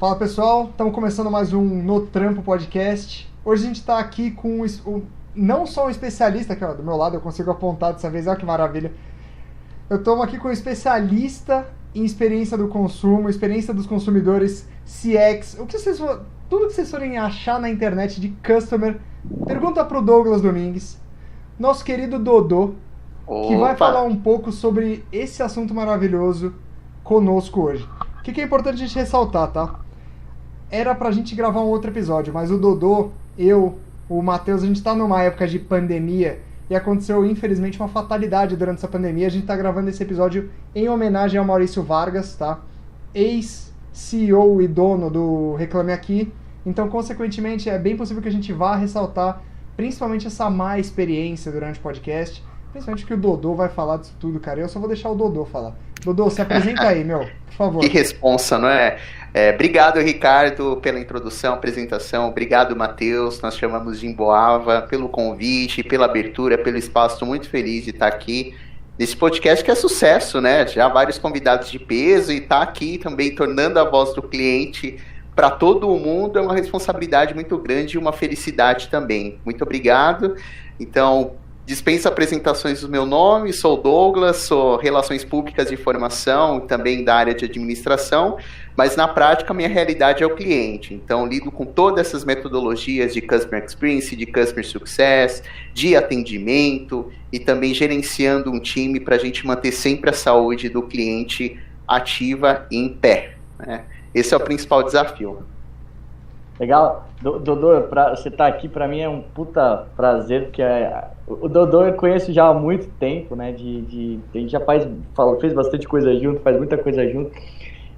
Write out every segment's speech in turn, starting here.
Fala pessoal, estamos começando mais um No Trampo Podcast. Hoje a gente está aqui com não só um especialista, aqui ó, do meu lado eu consigo apontar dessa vez, olha que maravilha. Eu estou aqui com um especialista em experiência do consumo, experiência dos consumidores, CX, tudo que vocês forem achar na internet de customer, pergunta para o Douglas Domingues, nosso querido Dodô, que vai falar um pouco sobre esse assunto maravilhoso conosco hoje. O que é importante a gente ressaltar, tá? Era pra gente gravar um outro episódio, mas o Dodô, o Matheus, a gente tá numa época de pandemia e aconteceu, infelizmente, uma fatalidade durante essa pandemia. A gente tá gravando esse episódio em homenagem ao Maurício Vargas, tá? Ex-CEO e dono do Reclame Aqui. Então, consequentemente, é bem possível que a gente vá ressaltar principalmente essa má experiência durante o podcast. Principalmente que o Dodô vai falar disso tudo, cara. Eu só vou deixar o Dodô falar. Dodô, se apresenta aí, meu, por favor. Que responsa, não é? Obrigado, Ricardo, pela introdução, apresentação. Obrigado, Matheus. Nós chamamos de Emboava pelo convite, pela abertura, pelo espaço. Estou muito feliz de estar aqui nesse podcast que é sucesso, né? Já vários convidados de peso e estar aqui também tornando a voz do cliente para todo o mundo é uma responsabilidade muito grande e uma felicidade também. Muito obrigado. Então, dispensa apresentações do meu nome, sou Douglas, sou Relações Públicas de Formação, também da área de administração, mas na prática a minha realidade é o cliente. Então lido com todas essas metodologias de Customer Experience, de Customer Success, de atendimento e também gerenciando um time para a gente manter sempre a saúde do cliente ativa e em pé, né? Esse é o principal desafio. Legal. Dodô, você estar aqui para mim é um puta prazer, porque o Dodô eu conheço já há muito tempo, né? A gente já fez bastante coisa junto, faz muita coisa junto.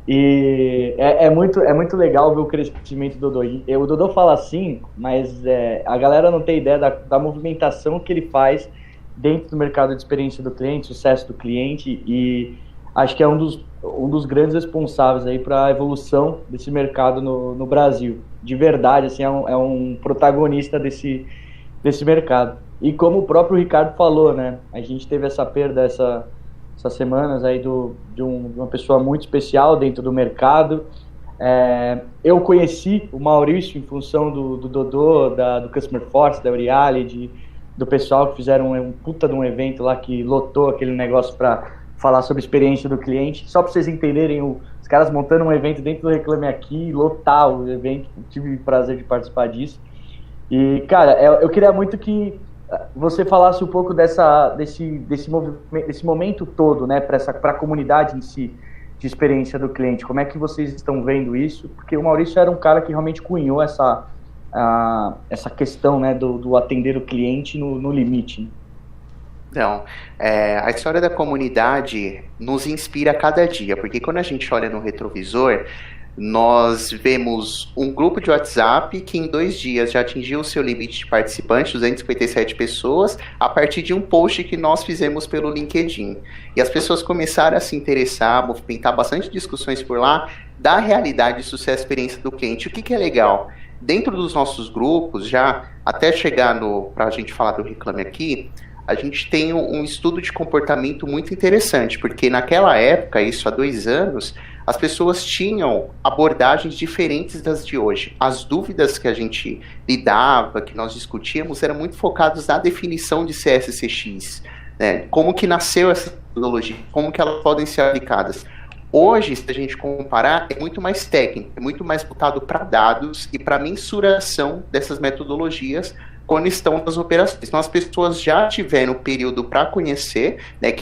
E é muito legal ver o crescimento do Dodô. O Dodô fala assim, mas a galera não tem ideia da movimentação que ele faz dentro do mercado de experiência do cliente, sucesso do cliente, e acho que é um dos grandes responsáveis aí para a evolução desse mercado no Brasil. De verdade, assim, é um protagonista desse mercado. E como o próprio Ricardo falou, né, a gente teve essa perda essas semanas aí de uma pessoa muito especial dentro do mercado. Eu conheci o Maurício em função do Dodô, do Customer Force, da Euriali, do pessoal que fizeram um puta de um evento lá que lotou aquele negócio para falar sobre a experiência do cliente. Só para vocês entenderem, os caras montando um evento dentro do Reclame Aqui, lotar o evento, tive o prazer de participar disso. E, cara, eu queria muito que você falasse um pouco desse momento todo, né, para a comunidade em si, de experiência do cliente. Como é que vocês estão vendo isso? Porque o Maurício era um cara que realmente cunhou essa questão, né, do atender o cliente no limite. Então, a história da comunidade nos inspira a cada dia, porque quando a gente olha no retrovisor, nós vemos um grupo de WhatsApp que em 2 dias já atingiu o seu limite de participantes, 257 pessoas, a partir de um post que nós fizemos pelo LinkedIn. E as pessoas começaram a se interessar, movimentar bastante discussões por lá, da realidade de sucesso e experiência do cliente. O que é legal? Dentro dos nossos grupos, já até chegar para a gente falar do Reclame Aqui, a gente tem um estudo de comportamento muito interessante, porque naquela época, isso há 2 anos, as pessoas tinham abordagens diferentes das de hoje. As dúvidas que a gente lidava, que nós discutíamos, eram muito focadas na definição de CSCX, né? Como que nasceu essa metodologia, como que elas podem ser aplicadas. Hoje, se a gente comparar, é muito mais técnico, é muito mais voltado para dados e para mensuração dessas metodologias quando estão nas operações. Então, as pessoas já tiveram período para conhecer, né,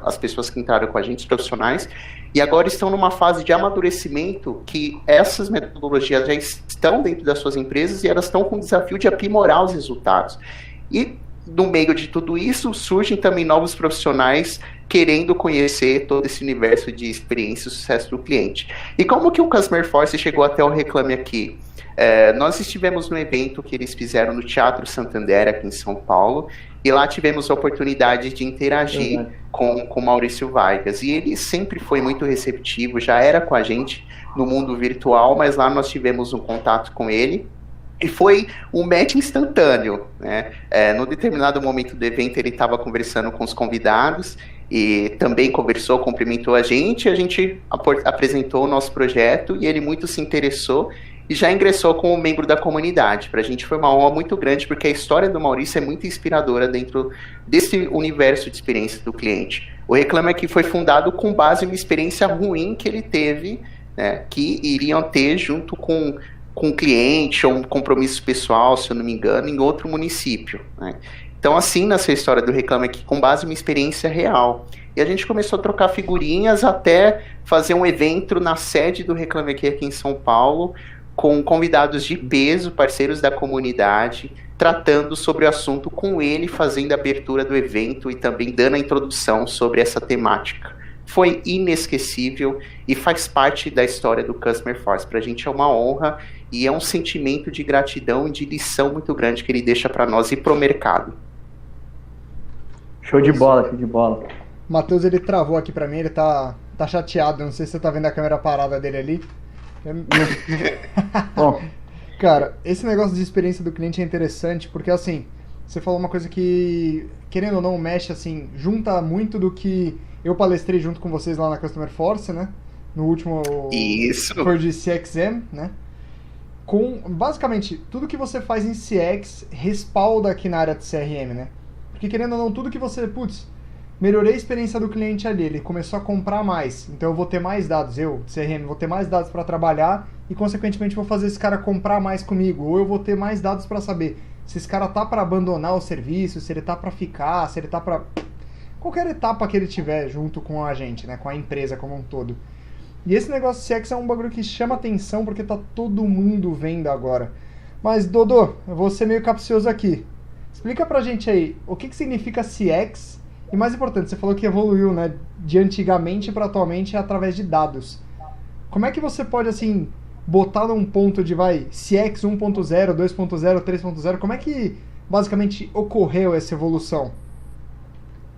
as pessoas que entraram com a gente, os profissionais, e agora estão numa fase de amadurecimento que essas metodologias já estão dentro das suas empresas e elas estão com o desafio de aprimorar os resultados. E no meio de tudo isso, surgem também novos profissionais querendo conhecer todo esse universo de experiência e sucesso do cliente. E como que o Customer Force chegou até o Reclame Aqui? Nós estivemos no evento que eles fizeram no Teatro Santander, aqui em São Paulo, e lá tivemos a oportunidade de interagir com Maurício Vargas. E ele sempre foi muito receptivo, já era com a gente no mundo virtual, mas lá nós tivemos um contato com ele. E foi um match instantâneo, né? No determinado momento do evento ele estava conversando com os convidados e também conversou, cumprimentou a gente apresentou o nosso projeto e ele muito se interessou e já ingressou como membro da comunidade. Para a gente foi uma honra muito grande, porque a história do Maurício é muito inspiradora dentro desse universo de experiência do cliente. O Reclame Aqui foi fundado com base em uma experiência ruim que ele teve, né, que iriam ter junto com o cliente, ou um compromisso pessoal, se eu não me engano, em outro município, né? Então, assim nasceu a história do Reclame Aqui, com base em uma experiência real. E a gente começou a trocar figurinhas até fazer um evento na sede do Reclame Aqui em São Paulo, com convidados de peso, parceiros da comunidade, tratando sobre o assunto com ele, fazendo a abertura do evento e também dando a introdução sobre essa temática. Foi inesquecível e faz parte da história do Customer Force. Para a gente é uma honra e é um sentimento de gratidão e de lição muito grande que ele deixa para nós e para o mercado. Show de bola, show de bola. O Matheus, ele travou aqui pra mim, ele tá chateado, não sei se você tá vendo a câmera parada dele ali. Bom, cara, esse negócio de experiência do cliente é interessante, porque assim, você falou uma coisa que, querendo ou não, mexe assim, junta muito do que eu palestrei junto com vocês lá na Customer Force, né? No último... Isso! Foi de CXM, né? Com, basicamente, tudo que você faz em CX respalda aqui na área de CRM, né? Porque querendo ou não, tudo que você, melhorei a experiência do cliente ali, ele começou a comprar mais, então eu vou ter mais dados, eu, CRM, vou ter mais dados para trabalhar e consequentemente vou fazer esse cara comprar mais comigo, ou eu vou ter mais dados para saber se esse cara tá para abandonar o serviço, se ele tá para ficar, se ele tá para qualquer etapa que ele tiver junto com a gente, né, com a empresa como um todo. E esse negócio de CX é um bagulho que chama atenção porque tá todo mundo vendo agora. Mas Dodô, eu vou ser meio capcioso aqui. Explica pra gente aí, o que significa CX? E mais importante, você falou que evoluiu, né, de antigamente para atualmente através de dados. Como é que você pode, assim, botar num ponto de, CX 1.0, 2.0, 3.0, como é que basicamente ocorreu essa evolução?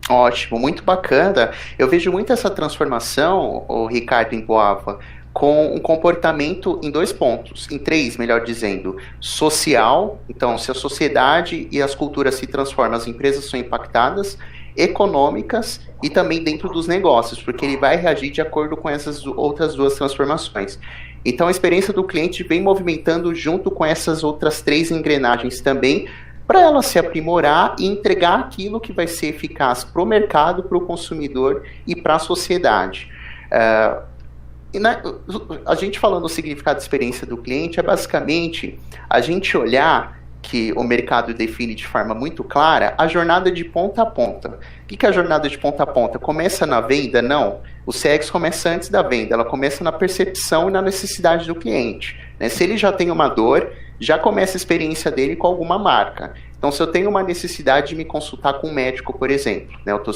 Ótimo, muito bacana. Eu vejo muito essa transformação, o Ricardo Emboava, com um comportamento em 2 pontos, em 3, melhor dizendo, social. Então, se a sociedade e as culturas se transformam, as empresas são impactadas, econômicas e também dentro dos negócios, porque ele vai reagir de acordo com essas outras 2 transformações. Então, a experiência do cliente vem movimentando junto com essas outras 3 engrenagens também, para ela se aprimorar e entregar aquilo que vai ser eficaz para o mercado, para o consumidor e para a sociedade. A gente falando do significado de experiência do cliente é basicamente a gente olhar que o mercado define de forma muito clara a jornada de ponta a ponta. O que é a jornada de ponta a ponta? Começa na venda? Não. O CX começa antes da venda, ela começa na percepção e na necessidade do cliente, né? Se ele já tem uma dor, já começa a experiência dele com alguma marca. Então, se eu tenho uma necessidade de me consultar com um médico, por exemplo, né, eu estou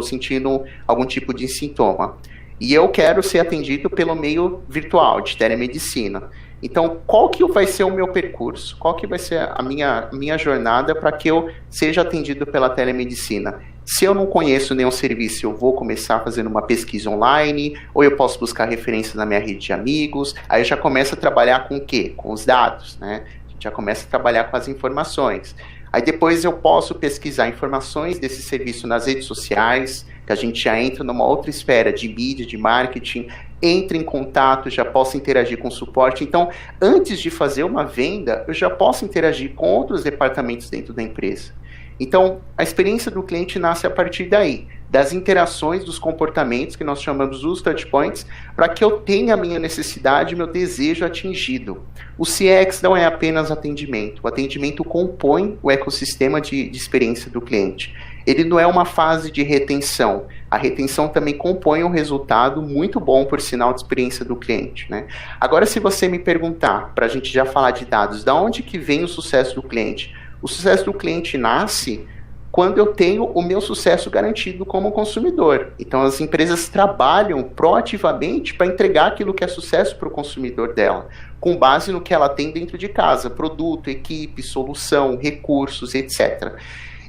sentindo algum tipo de sintoma, e eu quero ser atendido pelo meio virtual, de telemedicina. Então, qual que vai ser o meu percurso? Qual que vai ser a minha jornada para que eu seja atendido pela telemedicina? Se eu não conheço nenhum serviço, eu vou começar fazendo uma pesquisa online, ou eu posso buscar referência na minha rede de amigos, aí eu já começo a trabalhar com o quê? Com os dados, né? A gente já começa a trabalhar com as informações. Aí depois eu posso pesquisar informações desse serviço nas redes sociais, que a gente já entra numa outra esfera de mídia, de marketing, entra em contato, já posso interagir com o suporte. Então, antes de fazer uma venda, eu já posso interagir com outros departamentos dentro da empresa. Então, a experiência do cliente nasce a partir daí, das interações, dos comportamentos, que nós chamamos os touch points, para que eu tenha a minha necessidade, meu desejo atingido. O CX não é apenas atendimento, o atendimento compõe o ecossistema de experiência do cliente. Ele não é uma fase de retenção, a retenção também compõe um resultado muito bom, por sinal, de experiência do cliente, né? Agora, se você me perguntar, para a gente já falar de dados, da onde que vem o sucesso do cliente? O sucesso do cliente nasce quando eu tenho o meu sucesso garantido como consumidor. Então, as empresas trabalham proativamente para entregar aquilo que é sucesso para o consumidor dela, com base no que ela tem dentro de casa, produto, equipe, solução, recursos, etc.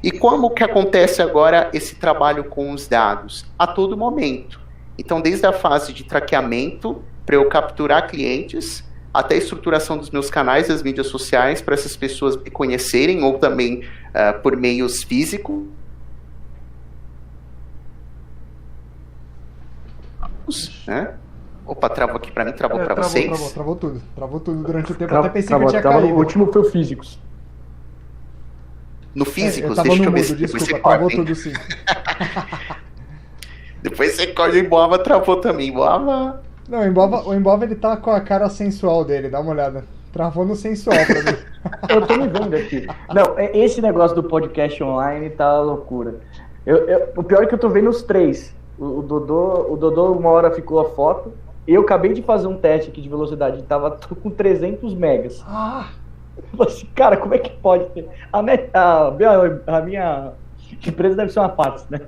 E como que acontece agora esse trabalho com os dados? A todo momento. Então, desde a fase de traqueamento, para eu capturar clientes, até a estruturação dos meus canais das mídias sociais para essas pessoas me conhecerem, ou também por meios físicos, físicos, né? Opa, travou aqui pra mim, travou pra vocês? Travou tudo. Travou tudo durante o tempo, até pensei que eu tinha caído. caído. O último foi o Físicos. No Físicos, deixa eu ver se depois você travou corta, hein? tudo sim. Depois você corta, o Emboava travou também, Emboava... Não, o Emboava ele tá com a cara sensual dele, dá uma olhada. Travou no sensual pra mim. Eu tô me vendo aqui. Não, esse negócio do podcast online tá loucura. O pior é que eu tô vendo os três. O Dodô uma hora ficou a foto. Eu acabei de fazer um teste aqui de velocidade. Tô com 300 megas. Eu falei assim, cara, como é que pode ter? A minha empresa deve ser uma Pax, né?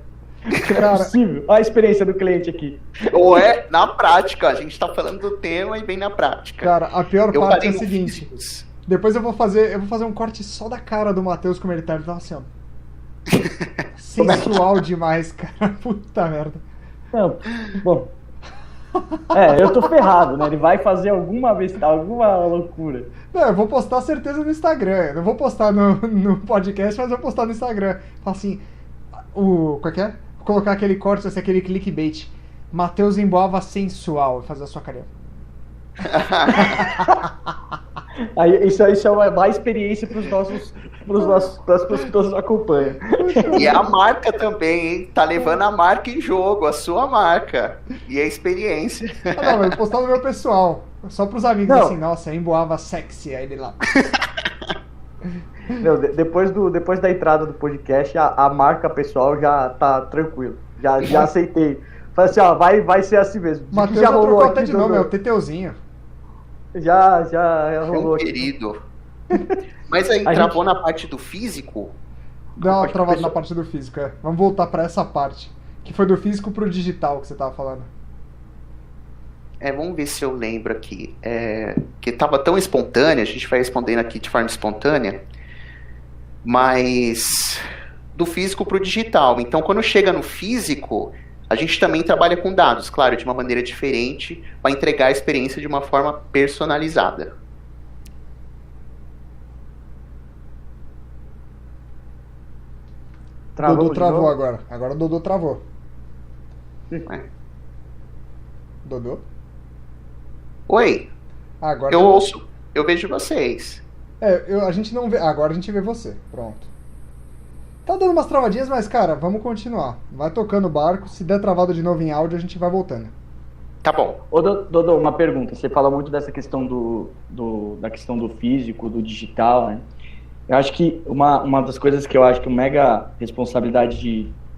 Não é possível. Olha a experiência do cliente aqui. Ou é na prática, a gente tá falando do tema e vem na prática. Cara, a pior parte é a seguinte. Físicos. Depois eu vou fazer um corte só da cara do Matheus como ele tá. Ele tava assim, ó. Sensual demais, cara. Puta merda. Não, bom. Eu tô ferrado, né? Ele vai fazer alguma loucura. Não, eu vou postar certeza no Instagram. Eu não vou postar no podcast, mas eu vou postar no Instagram. Fala assim, qual é que é? Vou colocar aquele corte, assim, aquele clickbait. Matheus Emboava sensual. Fazer a sua carinha. Aí, isso é uma má experiência para as pessoas que nos acompanham. E a marca também, hein? Tá levando a marca em jogo, a sua marca. E a experiência. Não, mas vou postar no meu pessoal. Só pros amigos, assim, nossa, Emboava sexy, aí ele lá. Não, depois da entrada do podcast, a marca pessoal já tá tranquilo. Já aceitei. Falei assim, ó, vai ser assim mesmo. Matheus já trocou até de nome, é o Teteuzinho. Já rolou. Querido. Mas aí, travou na parte do físico? Dá uma travada na parte do físico, é. Vamos voltar pra essa parte. Que foi do físico pro digital que você tava falando. Vamos ver se eu lembro aqui. Que tava tão espontânea, a gente vai respondendo aqui de forma espontânea. Mas do físico pro digital. Então, quando chega no físico, a gente também trabalha com dados, claro, de uma maneira diferente, para entregar a experiência de uma forma personalizada. Dodô travou agora. Agora o Dodô travou. Dodô? Oi. Agora eu ouço. Eu vejo vocês. A gente não vê. Agora a gente vê você. Pronto. Tá dando umas travadinhas, mas, cara, vamos continuar. Vai tocando o barco. Se der travado de novo em áudio, a gente vai voltando. Tá bom. Ô, Dodô, uma pergunta. Você fala muito dessa questão da questão do físico, do digital, né? Eu acho que uma das coisas que eu acho que é mega responsabilidade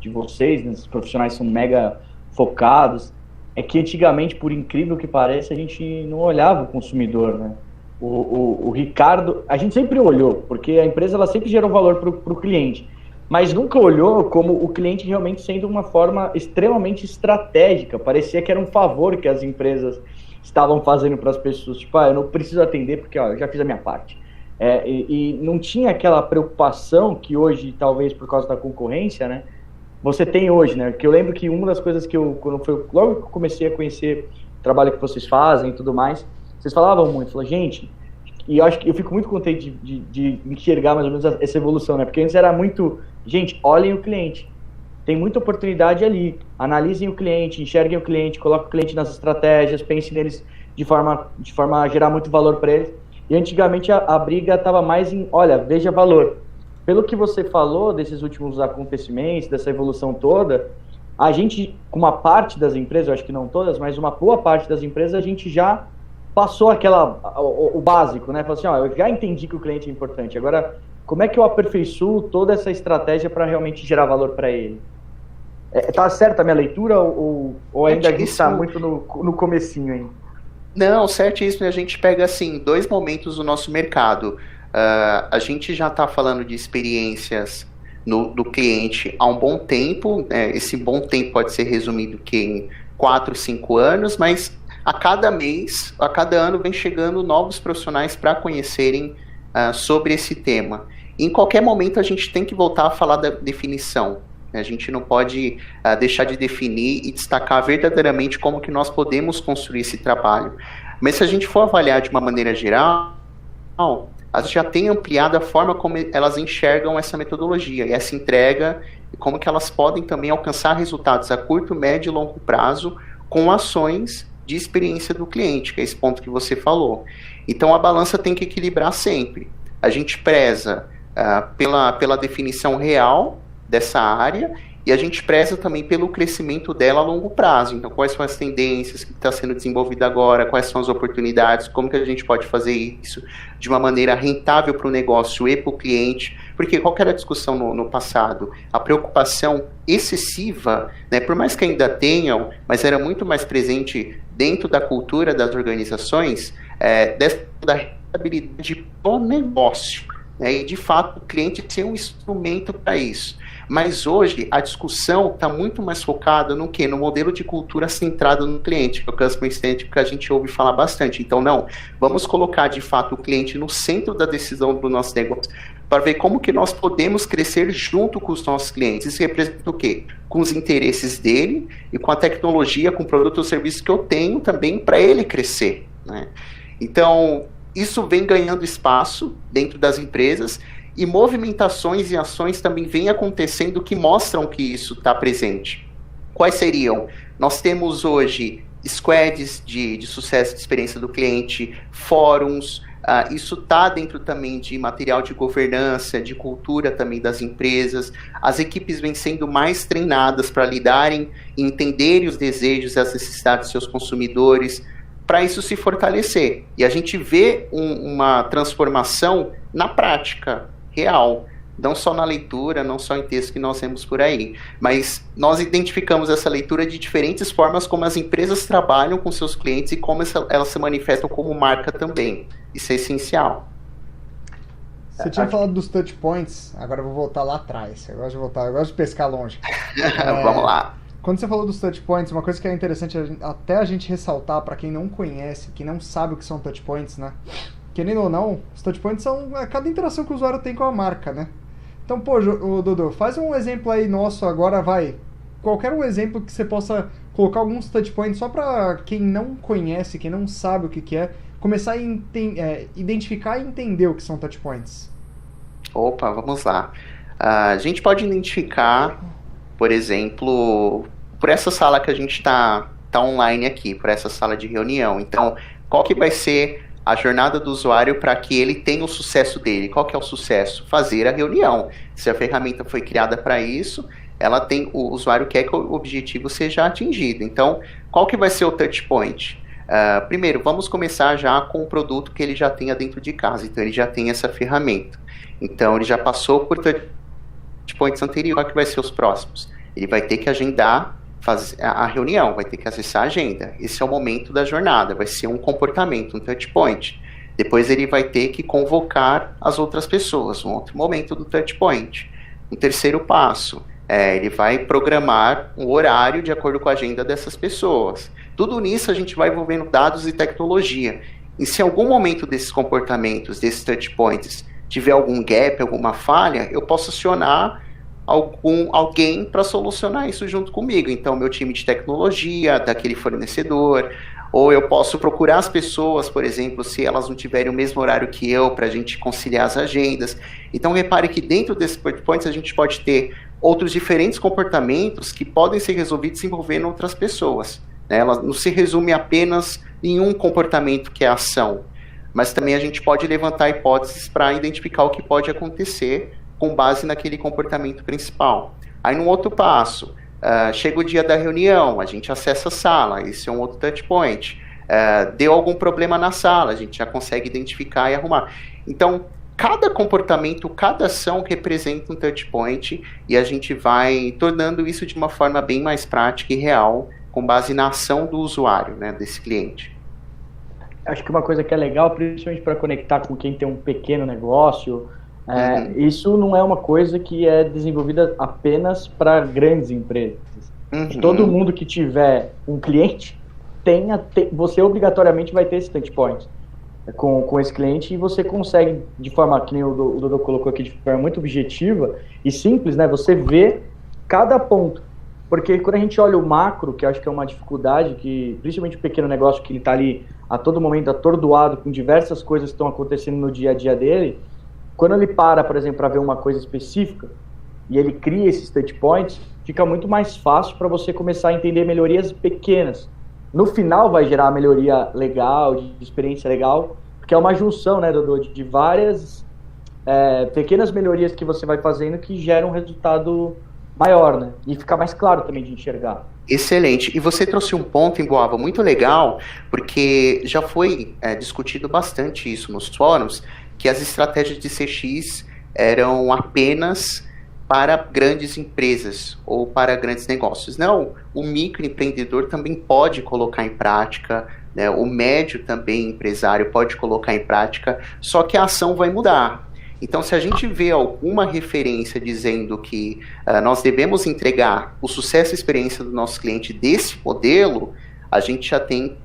de vocês, né, os profissionais são mega focados, é que antigamente, por incrível que pareça, a gente não olhava o consumidor, né? O Ricardo, a gente sempre olhou, porque a empresa ela sempre gerou valor para o cliente, mas nunca olhou como o cliente realmente sendo uma forma extremamente estratégica. Parecia que era um favor que as empresas estavam fazendo para as pessoas, tipo, eu não preciso atender porque eu já fiz a minha parte. E não tinha aquela preocupação que hoje, talvez por causa da concorrência, né, você tem hoje, né? Porque eu lembro que uma das coisas que logo que eu comecei a conhecer o trabalho que vocês fazem e tudo mais, vocês falavam muito, gente, e eu acho que eu fico muito contente de enxergar mais ou menos essa evolução, né? Porque antes era muito, gente, olhem o cliente, tem muita oportunidade ali, analisem o cliente, enxerguem o cliente, coloquem o cliente nas estratégias, pensem neles de forma a gerar muito valor para eles. E antigamente a briga estava mais em, olha, veja valor. Pelo que você falou desses últimos acontecimentos, dessa evolução toda, a gente, com uma parte das empresas, eu acho que não todas, mas uma boa parte das empresas, a gente já passou o básico, né? Falou assim, eu já entendi que o cliente é importante, agora como é que eu aperfeiçoo toda essa estratégia para realmente gerar valor para ele? Tá certa a minha leitura ou ainda a gente está muito no comecinho ainda? Não, certíssimo. A gente pega, assim, dois momentos do nosso mercado. A gente já está falando de experiências do cliente há um bom tempo. Esse bom tempo pode ser resumido em 4, 5 anos, mas a cada mês, a cada ano, vem chegando novos profissionais para conhecerem sobre esse tema. E em qualquer momento a gente tem que voltar a falar da definição. A gente não pode deixar de definir e destacar verdadeiramente como que nós podemos construir esse trabalho. Mas se a gente for avaliar de uma maneira geral, elas já têm ampliado a forma como elas enxergam essa metodologia e essa entrega, e como que elas podem também alcançar resultados a curto, médio e longo prazo com ações de experiência do cliente, que é esse ponto que você falou. Então, a balança tem que equilibrar sempre. A gente preza pela definição real dessa área e a gente preza também pelo crescimento dela a longo prazo. Então, quais são as tendências que está sendo desenvolvida agora, quais são as oportunidades, como que a gente pode fazer isso de uma maneira rentável para o negócio e para o cliente, porque qual que era a discussão no passado? A preocupação excessiva, né, por mais que ainda tenham, mas era muito mais presente dentro da cultura das organizações, da rentabilidade do negócio, né, e de fato o cliente ser um instrumento para isso. Mas hoje a discussão está muito mais focada no quê? No modelo de cultura centrado no cliente, que é o Customer Centric, que a gente ouve falar bastante. Então, não, vamos colocar de fato o cliente no centro da decisão do nosso negócio, para ver como que nós podemos crescer junto com os nossos clientes. Isso representa o quê? Com os interesses dele e com a tecnologia, com o produto ou serviço que eu tenho também para ele crescer, né? Então, isso vem ganhando espaço dentro das empresas e movimentações e ações também vêm acontecendo que mostram que isso está presente. Quais seriam? Nós temos hoje squads de sucesso de experiência do cliente, fóruns, isso está dentro também de material de governança, de cultura também das empresas. As equipes vêm sendo mais treinadas para lidarem e entenderem os desejos e as necessidades dos seus consumidores, para isso se fortalecer. E a gente vê uma transformação na prática real, não só na leitura, não só em texto que nós vemos por aí, mas nós identificamos essa leitura de diferentes formas como as empresas trabalham com seus clientes e como elas se manifestam como marca também. Isso é essencial. Você tinha falado dos touch points, agora eu vou voltar lá atrás. Eu gosto de pescar longe. Vamos lá. Quando você falou dos touch points, uma coisa que é interessante até a gente ressaltar para quem não conhece, quem não sabe o que são touch points, né? Querendo ou não, os touch points são cada interação que o usuário tem com a marca, né? Então, pô, Dodô, faz um exemplo aí nosso agora, vai. Qualquer um exemplo que você possa colocar alguns touch points só para quem não conhece, quem não sabe o que é, começar a identificar e entender o que são touch points. Opa, vamos lá. A gente pode identificar, por exemplo, por essa sala que a gente está online aqui, por essa sala de reunião. Então, qual que vai ser a jornada do usuário para que ele tenha o sucesso dele? Qual que é o sucesso? Fazer a reunião. Se a ferramenta foi criada para isso, o usuário quer que o objetivo seja atingido. Então, qual que vai ser o touch point? Primeiro, vamos começar já com o produto que ele já tenha dentro de casa. Então, ele já tem essa ferramenta. Então, ele já passou por touch points anteriores, que vai ser os próximos. Ele vai ter que agendar a reunião, vai ter que acessar a agenda. Esse é o momento da jornada, vai ser um comportamento, um touch point. Depois ele vai ter que convocar as outras pessoas, um outro momento do touch point. Um terceiro passo, ele vai programar um horário de acordo com a agenda dessas pessoas. Tudo nisso a gente vai envolvendo dados e tecnologia. E se em algum momento desses comportamentos, desses touch points, tiver algum gap, alguma falha, eu posso acionar alguém para solucionar isso junto comigo. Então, meu time de tecnologia, daquele fornecedor, ou eu posso procurar as pessoas, por exemplo, se elas não tiverem o mesmo horário que eu, para a gente conciliar as agendas. Então, repare que dentro desses touch points a gente pode ter outros diferentes comportamentos que podem ser resolvidos envolvendo outras pessoas, né? Ela não se resume apenas em um comportamento que é a ação, mas também a gente pode levantar hipóteses para identificar o que pode acontecer com base naquele comportamento principal. Aí, num outro passo, chega o dia da reunião, a gente acessa a sala, esse é um outro touch point. Deu algum problema na sala, a gente já consegue identificar e arrumar. Então, cada comportamento, cada ação representa um touch point e a gente vai tornando isso de uma forma bem mais prática e real, com base na ação do usuário, né, desse cliente. Acho que uma coisa que é legal, principalmente para conectar com quem tem um pequeno negócio, isso não é uma coisa que é desenvolvida apenas para grandes empresas. Todo mundo que tiver um cliente, você obrigatoriamente vai ter esse touch point com esse cliente, e você consegue, de forma, que nem o Dodô colocou aqui, de forma muito objetiva e simples, né? Você vê cada ponto. Porque quando a gente olha o macro, que eu acho que é uma dificuldade, que principalmente o pequeno negócio, que ele está ali a todo momento atordoado com diversas coisas que estão acontecendo no dia a dia dele, quando ele para, por exemplo, para ver uma coisa específica e ele cria esses touch points, fica muito mais fácil para você começar a entender melhorias pequenas no final vai gerar melhoria legal, de experiência legal, porque é uma junção, né, Dodô, de várias pequenas melhorias que você vai fazendo que geram um resultado maior, né? E fica mais claro também de enxergar. Excelente. E você trouxe um ponto, Emboava, muito legal, porque já foi discutido bastante isso nos fóruns, que as estratégias de CX eram apenas para grandes empresas ou para grandes negócios. Não, o microempreendedor também pode colocar em prática, né? O médio também empresário pode colocar em prática, só que a ação vai mudar. Então, se a gente vê alguma referência dizendo que nós devemos entregar o sucesso e experiência do nosso cliente desse modelo, a gente já tem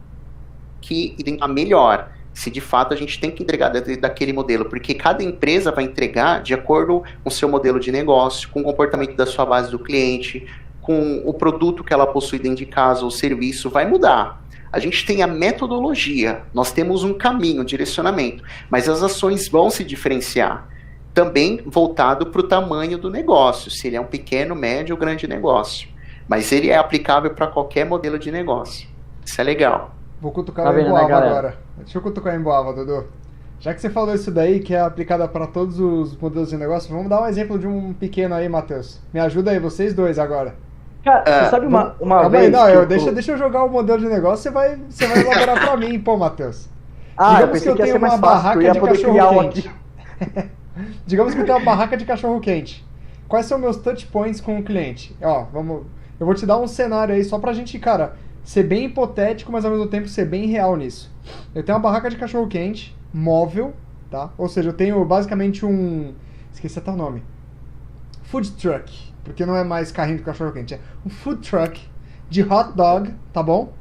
que identificar melhor se de fato a gente tem que entregar daquele modelo, porque cada empresa vai entregar de acordo com o seu modelo de negócio, com o comportamento da sua base do cliente, com o produto que ela possui dentro de casa, o serviço, vai mudar. A gente tem a metodologia, nós temos um caminho, um direcionamento, mas as ações vão se diferenciar. Também voltado para o tamanho do negócio, se ele é um pequeno, médio ou grande negócio. Mas ele é aplicável para qualquer modelo de negócio. Isso é legal. Vou cutucar o Emboava agora. Deixa eu cutucar o Emboava, Dodô. Já que você falou isso daí, que é aplicada para todos os modelos de negócio, vamos dar um exemplo de um pequeno aí, Matheus. Me ajuda aí, vocês dois agora. Cara, você sabe uma vez... Não, deixa eu jogar o modelo de negócio, você vai elaborar para mim, pô, Matheus. Digamos que eu tenho uma barraca de cachorro-quente. Digamos que eu tenho uma barraca de cachorro-quente. Quais são meus touch points com o cliente? Ó, eu vou te dar um cenário aí só pra gente, cara, ser bem hipotético, mas ao mesmo tempo ser bem real nisso. Eu tenho uma barraca de cachorro-quente móvel, tá? Ou seja, eu tenho basicamente esqueci até o nome. Food truck, porque não é mais carrinho de cachorro-quente, é um food truck de hot dog, tá bom?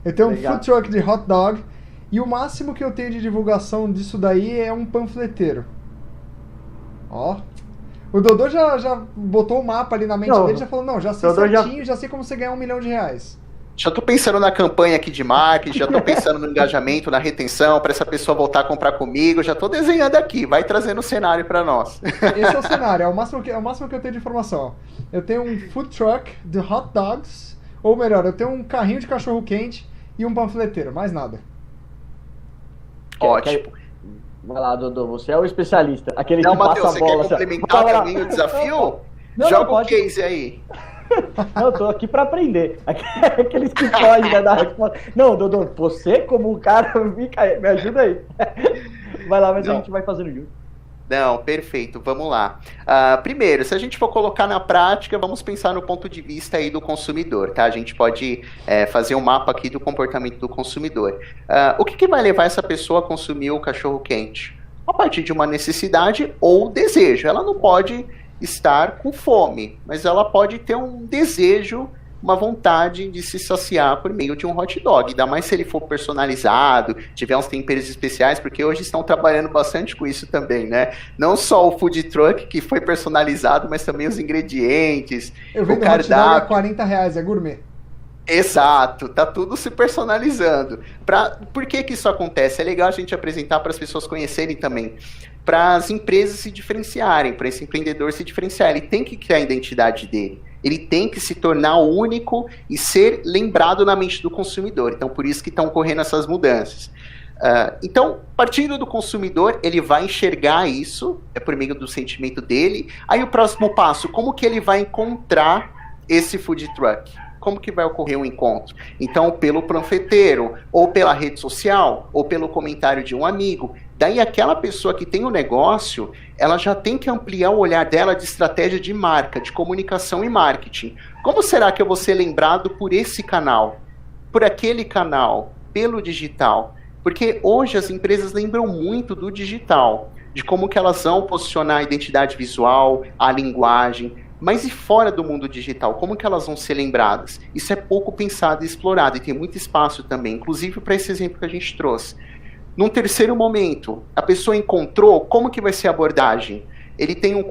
Eu tenho Legal. Um food truck de hot dog e o máximo que eu tenho de divulgação disso daí é um panfleteiro. Ó, o Dodô já botou o mapa ali na mente dele e já falou, não, já sei certinho, já sei como você ganhar R$1 milhão. Já tô pensando na campanha aqui de marketing, já tô pensando no engajamento, na retenção, para essa pessoa voltar a comprar comigo, já tô desenhando aqui, vai trazendo o cenário para nós. Esse é o cenário, é o máximo que eu tenho de informação. Eu tenho um food truck de hot dogs, ou melhor, eu tenho um carrinho de cachorro-quente e um panfleteiro, mais nada. Ótimo. Vai lá, Dodô, você é o especialista. Aquele não, que Matheus, passa a bola. Você quer complementar também o desafio? Joga o case aí. Não, eu tô aqui pra aprender. Aqueles que podem, né, dar resposta. Não, Dodô, você como um cara, me ajuda aí. Vai lá, mas a gente vai fazendo junto. Não, perfeito, vamos lá. Primeiro, se a gente for colocar na prática, vamos pensar no ponto de vista aí do consumidor, tá? A gente pode fazer um mapa aqui do comportamento do consumidor. O que vai levar essa pessoa a consumir o cachorro-quente? A partir de uma necessidade ou desejo. Ela não pode estar com fome, mas ela pode ter um desejo, uma vontade de se saciar por meio de um hot dog, ainda mais se ele for personalizado, tiver uns temperos especiais, porque hoje estão trabalhando bastante com isso também, né? Não só o food truck que foi personalizado, mas também os ingredientes, eu vendo o cardápio. Hot dog a R$40, é gourmet. Exato, tá tudo se personalizando. Por que isso acontece? É legal a gente apresentar para as pessoas conhecerem também, para as empresas se diferenciarem, para esse empreendedor se diferenciar. Ele tem que criar a identidade dele. Ele tem que se tornar único e ser lembrado na mente do consumidor. Então, por isso que estão ocorrendo essas mudanças. Então, partindo do consumidor, ele vai enxergar isso, por meio do sentimento dele. Aí o próximo passo, como que ele vai encontrar esse food truck? Como que vai ocorrer um encontro? Então, pelo panfleteiro, ou pela rede social, ou pelo comentário de um amigo. Daí aquela pessoa que tem o negócio, ela já tem que ampliar o olhar dela de estratégia de marca, de comunicação e marketing. Como será que eu vou ser lembrado por esse canal? Por aquele canal? Pelo digital? Porque hoje as empresas lembram muito do digital, de como que elas vão posicionar a identidade visual, a linguagem. Mas e fora do mundo digital, como que elas vão ser lembradas? Isso é pouco pensado e explorado, e tem muito espaço também, inclusive para esse exemplo que a gente trouxe. Num terceiro momento, a pessoa encontrou, como que vai ser a abordagem? Ele tem um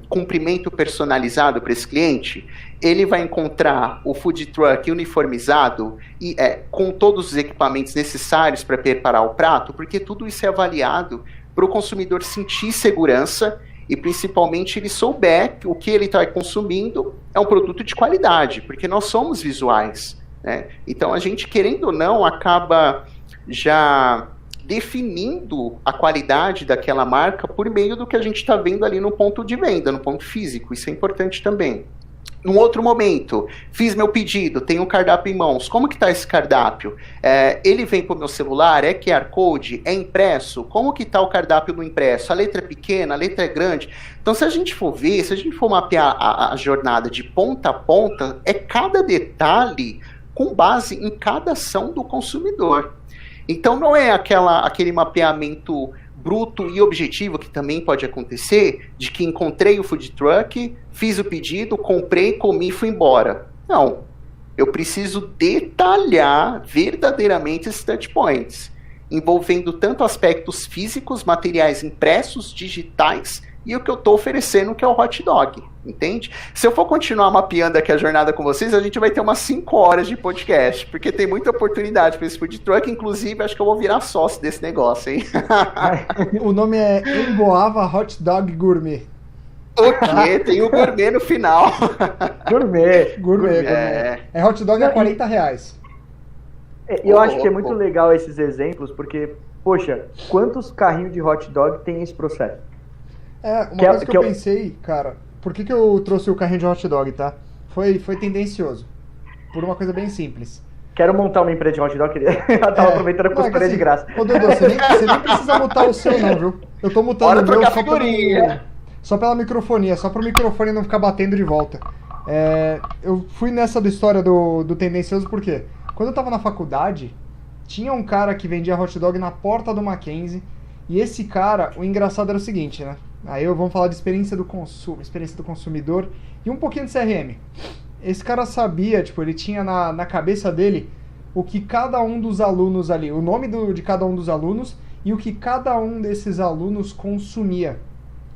cumprimento personalizado para esse cliente? Ele vai encontrar o food truck uniformizado e com todos os equipamentos necessários para preparar o prato? Porque tudo isso é avaliado para o consumidor sentir segurança e principalmente ele souber que o que ele está consumindo é um produto de qualidade, porque nós somos visuais. né? Então a gente, querendo ou não, acaba já definindo a qualidade daquela marca por meio do que a gente está vendo ali no ponto de venda, no ponto físico. Isso é importante também. Num outro momento, fiz meu pedido, tenho um cardápio em mãos. Como que está esse cardápio? Ele vem para o meu celular? É QR Code? É impresso? Como que está o cardápio no impresso? A letra é pequena? A letra é grande? Então, se a gente for ver, se a gente for mapear a jornada de ponta a ponta, é cada detalhe com base em cada ação do consumidor. Então, não é aquele mapeamento bruto e objetivo, que também pode acontecer, de que encontrei o food truck, fiz o pedido, comprei, comi e fui embora. Não. Eu preciso detalhar verdadeiramente esses touch points, envolvendo tanto aspectos físicos, materiais impressos, digitais, e o que eu estou oferecendo, que é o hot dog, entende? Se eu for continuar mapeando aqui a jornada com vocês, a gente vai ter umas 5 horas de podcast, porque tem muita oportunidade para esse food truck. Inclusive, acho que eu vou virar sócio desse negócio, hein? O nome é Emboava Hot Dog Gourmet. O quê? Tem o gourmet no final. Gourmet. É hot dog a R$40. Eu acho que é muito legal esses exemplos, porque, poxa, quantos carrinhos de hot dog tem esse processo? Uma coisa que eu pensei, cara, por que eu trouxe o carrinho de hot dog, tá? Foi tendencioso. Por uma coisa bem simples. Quero montar uma empresa de hot dog. Eu tava aproveitando a consultoria de graça. Ô, Dodô, você nem precisa mutar o seu, não, viu? Eu tô mutando o meu só pela microfonia, só pro microfone não ficar batendo de volta. Eu fui nessa da história do tendencioso porque quando eu tava na faculdade, tinha um cara que vendia hot dog na porta do Mackenzie, e esse cara, o engraçado era o seguinte, né? Aí vamos falar de experiência do consumo, experiência do consumidor e um pouquinho de CRM. Esse cara sabia, ele tinha na cabeça dele o que cada um dos alunos ali, o nome de cada um dos alunos e o que cada um desses alunos consumia.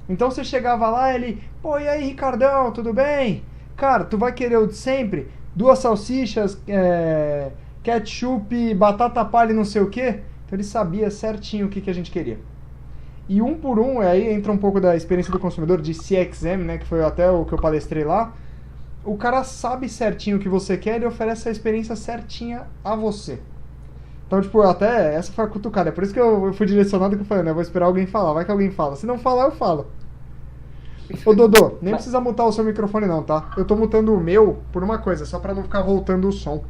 Então você chegava lá, ele, pô, e aí, Ricardão, tudo bem? Cara, tu vai querer o de sempre? 2 salsichas, ketchup, batata palha e não sei o quê? Então ele sabia certinho o que a gente queria. E um por um, aí entra um pouco da experiência do consumidor, de CXM, né, que foi até o que eu palestrei lá. O cara sabe certinho o que você quer e oferece a experiência certinha a você. Então, até essa foi a cutucada. É por isso que eu fui direcionado, que eu falei, né, eu vou esperar alguém falar, vai que alguém fala. Se não falar, eu falo. Ô, Dodô, nem precisa mutar o seu microfone não, tá? Eu tô mutando o meu por uma coisa, só pra não ficar voltando o som.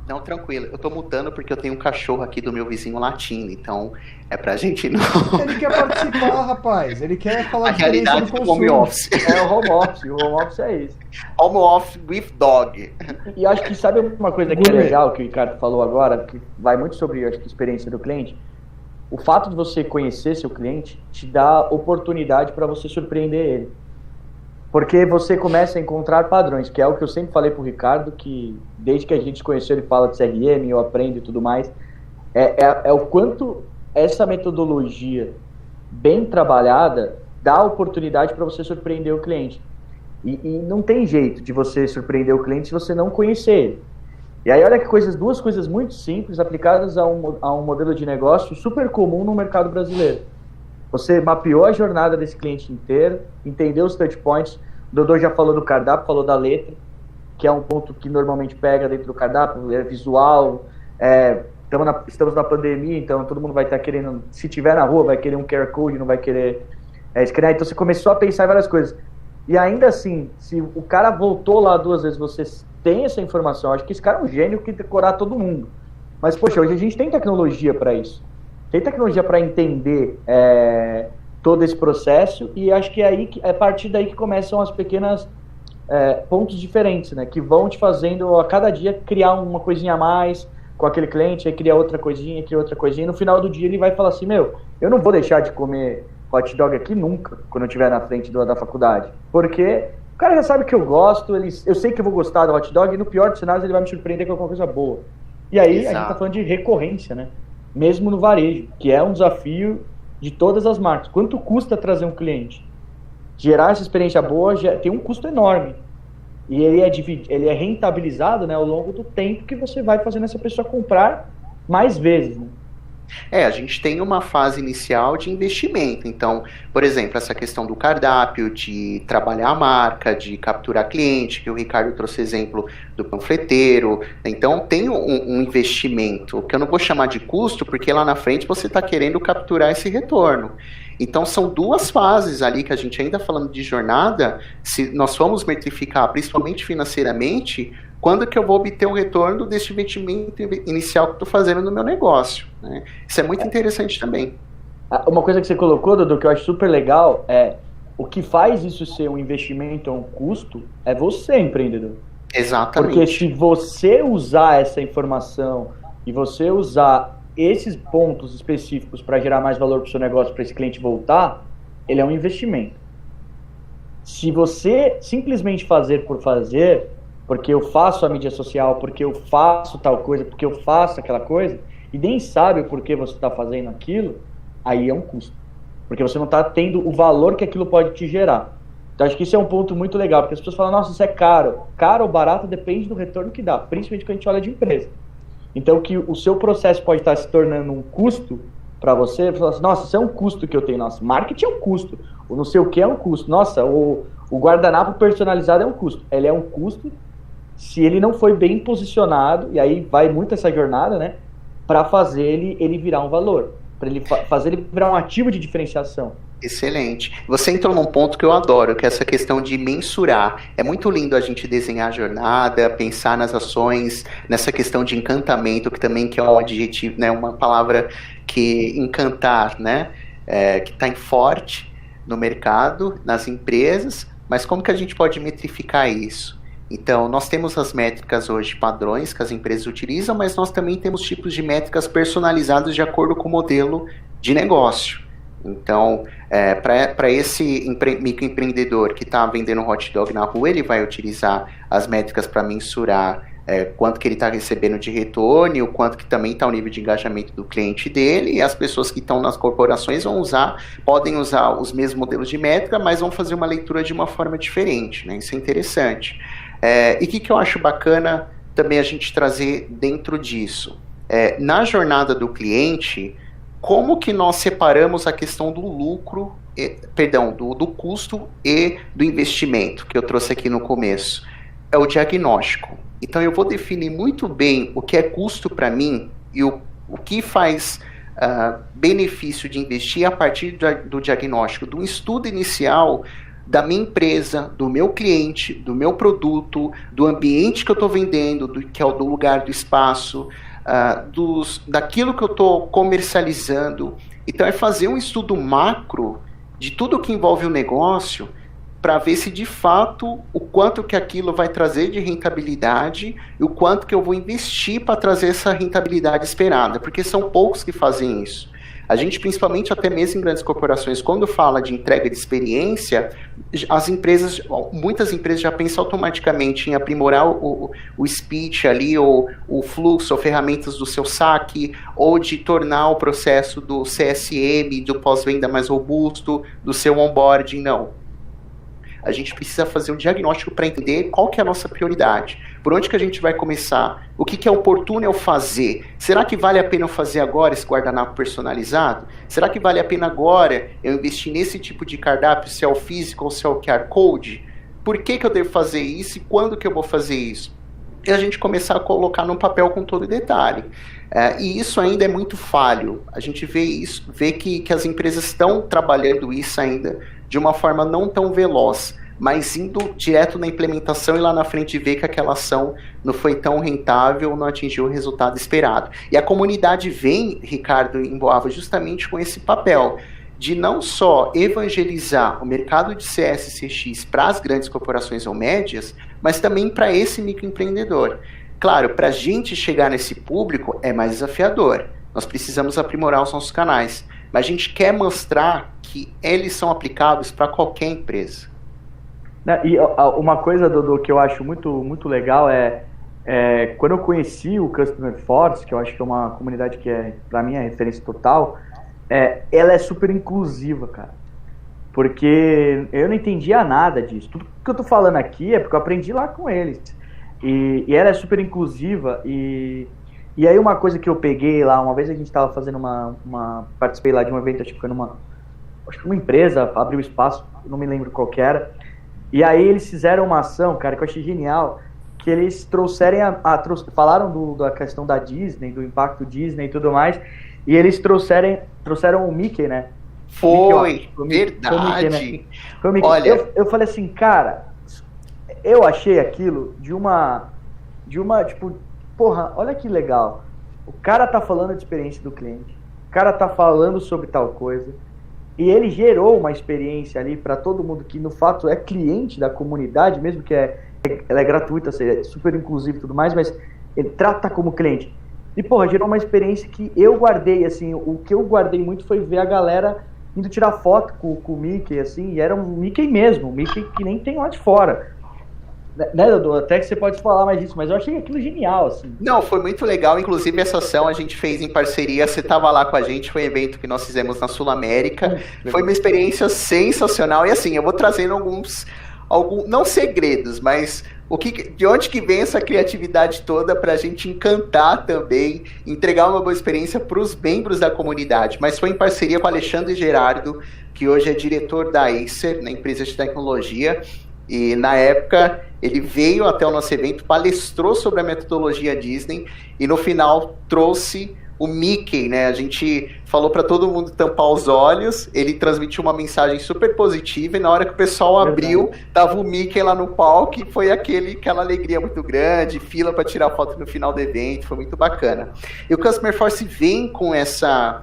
Não, tranquilo. Eu tô mutando porque eu tenho um cachorro aqui do meu vizinho latindo, então é pra gente não... Ele quer participar, rapaz. Ele quer falar a de experiência realidade do do consumo. home office. É o home office. O home office é isso. Home office with dog. E acho que sabe uma coisa que é legal, que o Ricardo falou agora, que vai muito sobre, acho que, a experiência do cliente? O fato de você conhecer seu cliente te dá oportunidade para você surpreender ele. Porque você começa a encontrar padrões, que é o que eu sempre falei pro Ricardo, que desde que a gente se conheceu ele fala de CRM, eu aprendo e tudo mais, é o quanto essa metodologia bem trabalhada dá oportunidade para você surpreender o cliente. E não tem jeito de você surpreender o cliente se você não conhecer ele. E aí olha que duas coisas muito simples aplicadas a um modelo de negócio super comum no mercado brasileiro. Você mapeou a jornada desse cliente inteiro, entendeu os touch points. O Dodô já falou do cardápio, falou da letra, que é um ponto que normalmente pega dentro do cardápio, é visual. Estamos na pandemia, então todo mundo vai estar querendo, se tiver na rua, vai querer um QR Code, não vai querer escanear. Então você começou a pensar em várias coisas. E ainda assim, se o cara voltou lá 2 vezes, você tem essa informação. Acho que esse cara é um gênio que decorar todo mundo. Mas, poxa, hoje a gente tem tecnologia para isso. Tem tecnologia para entender todo esse processo, e acho que é a partir daí que começam as pequenas pontos diferentes, né? Que vão te fazendo a cada dia criar uma coisinha a mais com aquele cliente, aí cria outra coisinha, e no final do dia ele vai falar assim, eu não vou deixar de comer hot dog aqui nunca, quando eu estiver na frente da faculdade, porque o cara já sabe que eu gosto, eu sei que eu vou gostar do hot dog, e no pior dos cenários ele vai me surpreender com alguma coisa boa. E aí a gente tá falando de recorrência, né? Mesmo no varejo, que é um desafio de todas as marcas. Quanto custa trazer um cliente? Gerar essa experiência boa tem um custo enorme. E ele é rentabilizado, né, ao longo do tempo que você vai fazendo essa pessoa comprar mais vezes. Né? A gente tem uma fase inicial de investimento. Então, por exemplo, essa questão do cardápio, de trabalhar a marca, de capturar cliente, que o Ricardo trouxe exemplo do panfleteiro. Então, tem um investimento, que eu não vou chamar de custo, porque lá na frente você está querendo capturar esse retorno. Então, são duas fases ali que a gente ainda falando de jornada, se nós formos metrificar, principalmente financeiramente, quando que eu vou obter o retorno desse investimento inicial que eu estou fazendo no meu negócio, né? Isso é muito interessante também. Uma coisa que você colocou, Dudu, que eu acho super legal, é o que faz isso ser um investimento ou um custo é você, empreendedor. Exatamente. Porque se você usar essa informação e você usar esses pontos específicos para gerar mais valor para o seu negócio, para esse cliente voltar, ele é um investimento. Se você simplesmente fazer por fazer, porque eu faço a mídia social, porque eu faço tal coisa, porque eu faço aquela coisa, e nem sabe o porquê você está fazendo aquilo, aí é um custo. Porque você não está tendo o valor que aquilo pode te gerar. Então acho que isso é um ponto muito legal, porque as pessoas falam, nossa, isso é caro. Caro ou barato depende do retorno que dá, principalmente quando a gente olha de empresa. Então que o seu processo pode estar se tornando um custo para você, fala assim, nossa, isso é um custo que eu tenho, nossa, marketing é um custo, o não sei o que é um custo, nossa, o guardanapo personalizado é um custo. Ele é um custo se ele não foi bem posicionado, e aí vai muito essa jornada, né, para fazer ele virar um valor, para ele fazer ele virar um ativo de diferenciação. Excelente. Você entrou num ponto que eu adoro, que é essa questão de mensurar. É muito lindo a gente desenhar a jornada, pensar nas ações, nessa questão de encantamento, que também que é um adjetivo, né, uma palavra que encantar, né, que está em forte no mercado, nas empresas, mas como que a gente pode metrificar isso? Então, nós temos as métricas hoje padrões que as empresas utilizam, mas nós também temos tipos de métricas personalizadas de acordo com o modelo de negócio. Então, para esse microempreendedor que está vendendo hot dog na rua, ele vai utilizar as métricas para mensurar quanto que ele está recebendo de retorno e o quanto que também está o nível de engajamento do cliente dele, e as pessoas que estão nas corporações podem usar os mesmos modelos de métrica, mas vão fazer uma leitura de uma forma diferente, né? Isso é interessante. E o que eu acho bacana também a gente trazer dentro disso? Na jornada do cliente, como que nós separamos a questão do lucro, do custo e do investimento, que eu trouxe aqui no começo? É o diagnóstico. Então eu vou definir muito bem o que é custo para mim e o que faz benefício de investir a partir do diagnóstico, do estudo inicial da minha empresa, do meu cliente, do meu produto, do ambiente que eu estou vendendo, que é o do lugar, do espaço, daquilo que eu estou comercializando. Então é fazer um estudo macro de tudo que envolve o negócio para ver se de fato o quanto que aquilo vai trazer de rentabilidade e o quanto que eu vou investir para trazer essa rentabilidade esperada, porque são poucos que fazem isso. A gente, principalmente até mesmo em grandes corporações, quando fala de entrega de experiência, muitas empresas já pensam automaticamente em aprimorar o speech ali, ou o fluxo, ou ferramentas do seu saque, ou de tornar o processo do CSM, do pós-venda mais robusto, do seu onboarding. Não. A gente precisa fazer um diagnóstico para entender qual que é a nossa prioridade. Por onde que a gente vai começar? O que é oportuno eu fazer? Será que vale a pena eu fazer agora esse guardanapo personalizado? Será que vale a pena agora eu investir nesse tipo de cardápio, se é o físico ou se é o QR Code? Por que eu devo fazer isso e quando que eu vou fazer isso? E a gente começar a colocar no papel com todo detalhe. E isso ainda é muito falho. A gente vê que as empresas estão trabalhando isso ainda de uma forma não tão veloz, mas indo direto na implementação e lá na frente ver que aquela ação não foi tão rentável, não atingiu o resultado esperado. E a comunidade vem, Ricardo, em Emboava, justamente com esse papel de não só evangelizar o mercado de CS/CX para as grandes corporações ou médias, mas também para esse microempreendedor. Claro, para a gente chegar nesse público é mais desafiador. Nós precisamos aprimorar os nossos canais. Mas a gente quer mostrar que eles são aplicáveis para qualquer empresa. E uma coisa, Dodô, que eu acho muito, muito legal quando eu conheci o Customer Force, que eu acho que é uma comunidade que para mim é referência total, ela é super inclusiva, cara. Porque eu não entendia nada disso. Tudo que eu tô falando aqui é porque eu aprendi lá com eles. E ela é super inclusiva e E aí uma coisa que eu peguei lá, uma vez a gente tava fazendo participei lá de um evento, acho que foi acho que uma empresa abriu espaço, não me lembro qual que era, e aí eles fizeram uma ação, cara, que eu achei genial, que eles falaram da questão da Disney, do impacto Disney e tudo mais, e eles trouxeram o Mickey, né? Foi, verdade. Né? Foi o Mickey. Olha, eu falei assim, cara, eu achei aquilo de uma, tipo, porra, olha que legal. O cara tá falando de experiência do cliente, o cara tá falando sobre tal coisa, e ele gerou uma experiência ali para todo mundo que, no fato, é cliente da comunidade, mesmo que ela é gratuita, é super inclusiva e tudo mais, mas ele trata como cliente. E, porra, gerou uma experiência que eu guardei, assim, o que eu guardei muito foi ver a galera indo tirar foto com o Mickey, assim, e era um Mickey mesmo, um Mickey que nem tem lá de fora. Né, Dodô? Até que você pode falar mais disso, mas eu achei aquilo genial, assim. Não, foi muito legal, inclusive essa ação a gente fez em parceria, você estava lá com a gente, foi um evento que nós fizemos na Sul América, foi uma experiência sensacional, e assim, eu vou trazendo alguns não segredos, mas de onde que vem essa criatividade toda para a gente encantar também, entregar uma boa experiência para os membros da comunidade, mas foi em parceria com o Alexandre Gerardo, que hoje é diretor da Acer, na empresa de tecnologia, e na época ele veio até o nosso evento, palestrou sobre a metodologia Disney e no final trouxe o Mickey, né? A gente falou para todo mundo tampar os olhos, ele transmitiu uma mensagem super positiva e na hora que o pessoal abriu, tava o Mickey lá no palco e foi aquela alegria muito grande, fila para tirar foto no final do evento, foi muito bacana. E o Customer Force vem com essa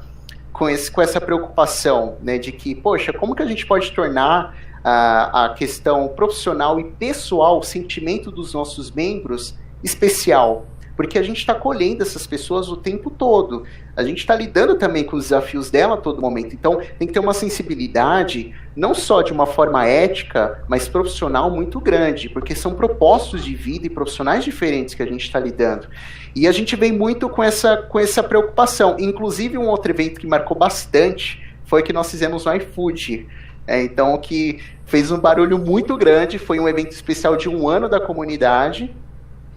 preocupação, né, de que, poxa, como que a gente pode tornar a questão profissional e pessoal, o sentimento dos nossos membros especial? Porque a gente está colhendo essas pessoas o tempo todo. A gente está lidando também com os desafios dela a todo momento. Então, tem que ter uma sensibilidade, não só de uma forma ética, mas profissional muito grande, porque são propósitos de vida e profissionais diferentes que a gente está lidando. E a gente vem muito com essa preocupação. Inclusive, um outro evento que marcou bastante foi que nós fizemos no iFood. Então, que fez um barulho muito grande, foi um evento especial de 1 ano da comunidade,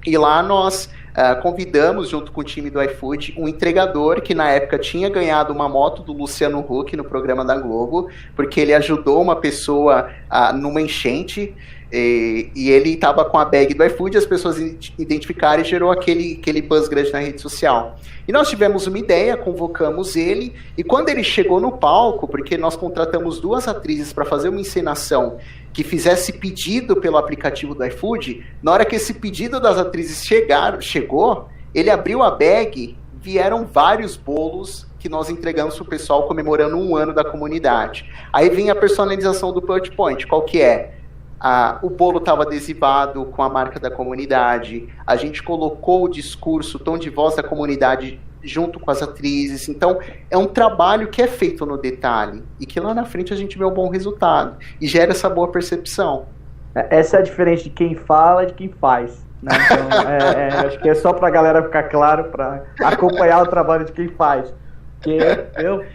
e lá nós convidamos, junto com o time do iFood, um entregador que na época tinha ganhado uma moto do Luciano Huck no programa da Globo, porque ele ajudou uma pessoa numa enchente, e ele estava com a bag do iFood, as pessoas identificaram e gerou aquele buzz grande na rede social. E nós tivemos uma ideia, convocamos ele, e quando ele chegou no palco, porque nós contratamos 2 atrizes para fazer uma encenação que fizesse pedido pelo aplicativo do iFood, na hora que esse pedido das atrizes chegou, ele abriu a bag, vieram vários bolos que nós entregamos para o pessoal comemorando 1 ano da comunidade. Aí vem a personalização do touch point, qual que é? O bolo estava adesivado com a marca da comunidade, a gente colocou o discurso, o tom de voz da comunidade junto com as atrizes. Então, é um trabalho que é feito no detalhe e que lá na frente a gente vê um bom resultado e gera essa boa percepção. Essa é a diferença de quem fala e de quem faz, né? Então, acho que é só para a galera ficar claro, para acompanhar o trabalho de quem faz. Porque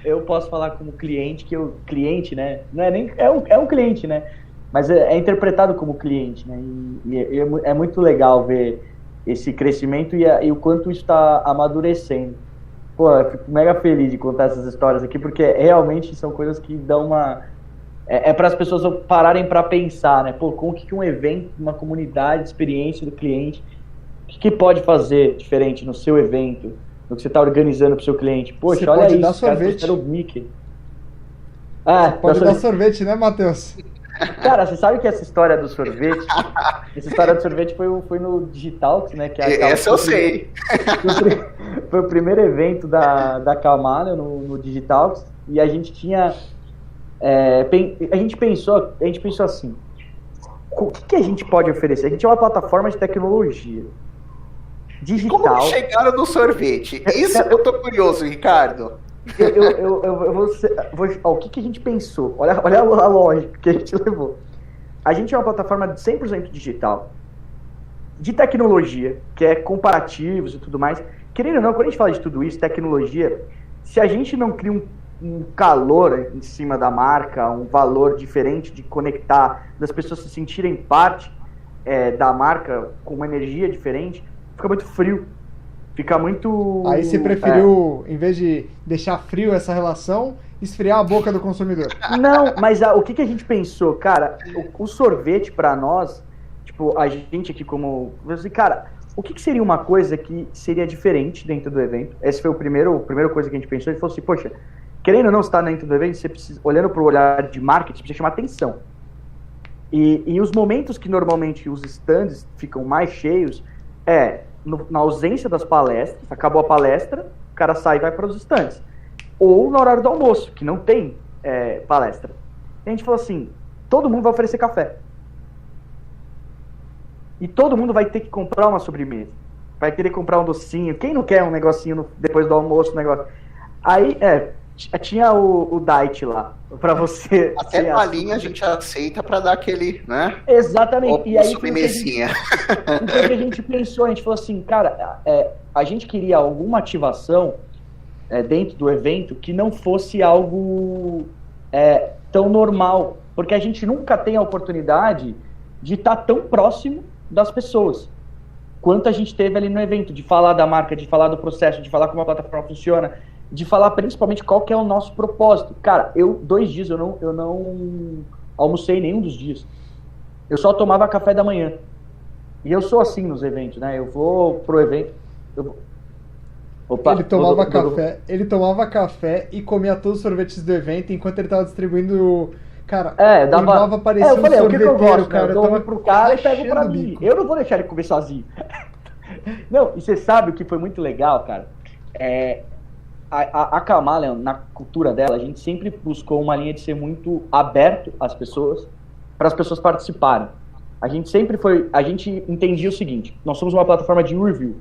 eu posso falar como cliente, que o cliente, né, não é nem é um cliente, né? Mas é interpretado como cliente, né? E é muito legal ver esse crescimento e o quanto isso está amadurecendo. Pô, eu fico mega feliz de contar essas histórias aqui, porque realmente são coisas que dão uma... para as pessoas pararem para pensar, né? Pô, como que um evento, uma comunidade, experiência do cliente, o que pode fazer diferente no seu evento, no que você está organizando para o seu cliente? Poxa, você olha pode isso, dar sorvete. Cara, o Mickey. Você pode dar sorvete, né, Matheus? Cara, você sabe que essa história do sorvete, foi no Digitalks, né? Que essa eu sei. Foi o primeiro evento da Calmano no Digitalks, e a gente tinha... a gente pensou assim, o que a gente pode oferecer? A gente é uma plataforma de tecnologia digital. Como chegaram no sorvete? Isso eu tô curioso, Ricardo. O que a gente pensou? Olha a lógica que a gente levou. A gente é uma plataforma 100% digital, de tecnologia, que é comparativos e tudo mais. Querendo ou não, quando a gente fala de tudo isso, tecnologia, se a gente não cria um calor em cima da marca, um valor diferente de conectar, das pessoas se sentirem parte da marca com uma energia diferente, fica muito frio. Fica muito... Aí você preferiu, em vez de deixar frio essa relação, esfriar a boca do consumidor. Não, mas o que a gente pensou? Cara, o sorvete pra nós, tipo, a gente aqui como... Cara, o que seria uma coisa que seria diferente dentro do evento? Essa foi a primeira coisa que a gente pensou. A gente falou assim, poxa, querendo ou não estar dentro do evento, você precisa, olhando pro olhar de marketing, você precisa chamar atenção. E os momentos que normalmente os stands ficam mais cheios na ausência das palestras, acabou a palestra, o cara sai e vai para os stands. Ou no horário do almoço, que não tem palestra. E a gente falou assim, todo mundo vai oferecer café. E todo mundo vai ter que comprar uma sobremesa. Vai querer comprar um docinho. Quem não quer um negocinho depois do almoço, um negócio? Aí, tinha o diet lá, pra você... Até balinha a gente aceita pra dar aquele, né? Exatamente. E aí sobremesinha. O que a gente pensou, a gente falou assim, cara, a gente queria alguma ativação dentro do evento que não fosse algo tão normal, porque a gente nunca tem a oportunidade de estar tão próximo das pessoas quanto a gente teve ali no evento, de falar da marca, de falar do processo, de falar como a plataforma funciona, de falar principalmente qual que é o nosso propósito. Cara, 2 dias eu não almocei nenhum dos dias. Eu só tomava café da manhã. E eu sou assim nos eventos, né? Eu vou pro evento... Ele tomava café e comia todos os sorvetes do evento enquanto ele tava distribuindo... Cara, o Nova parecia eu falei, um o que eu gosto, cara. Eu dou pro cara e pego pra mim. Eu não vou deixar ele comer sozinho. Não, e você sabe o que foi muito legal, cara? A Camaleon, na cultura dela, a gente sempre buscou uma linha de ser muito aberto às pessoas, para as pessoas participarem. A gente entendia o seguinte, nós somos uma plataforma de review.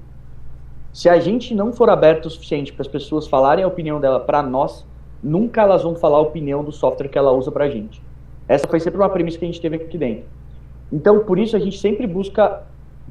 Se a gente não for aberto o suficiente para as pessoas falarem a opinião dela para nós, nunca elas vão falar a opinião do software que ela usa pra gente. Essa foi sempre uma premissa que a gente teve aqui dentro. Então, por isso, a gente sempre busca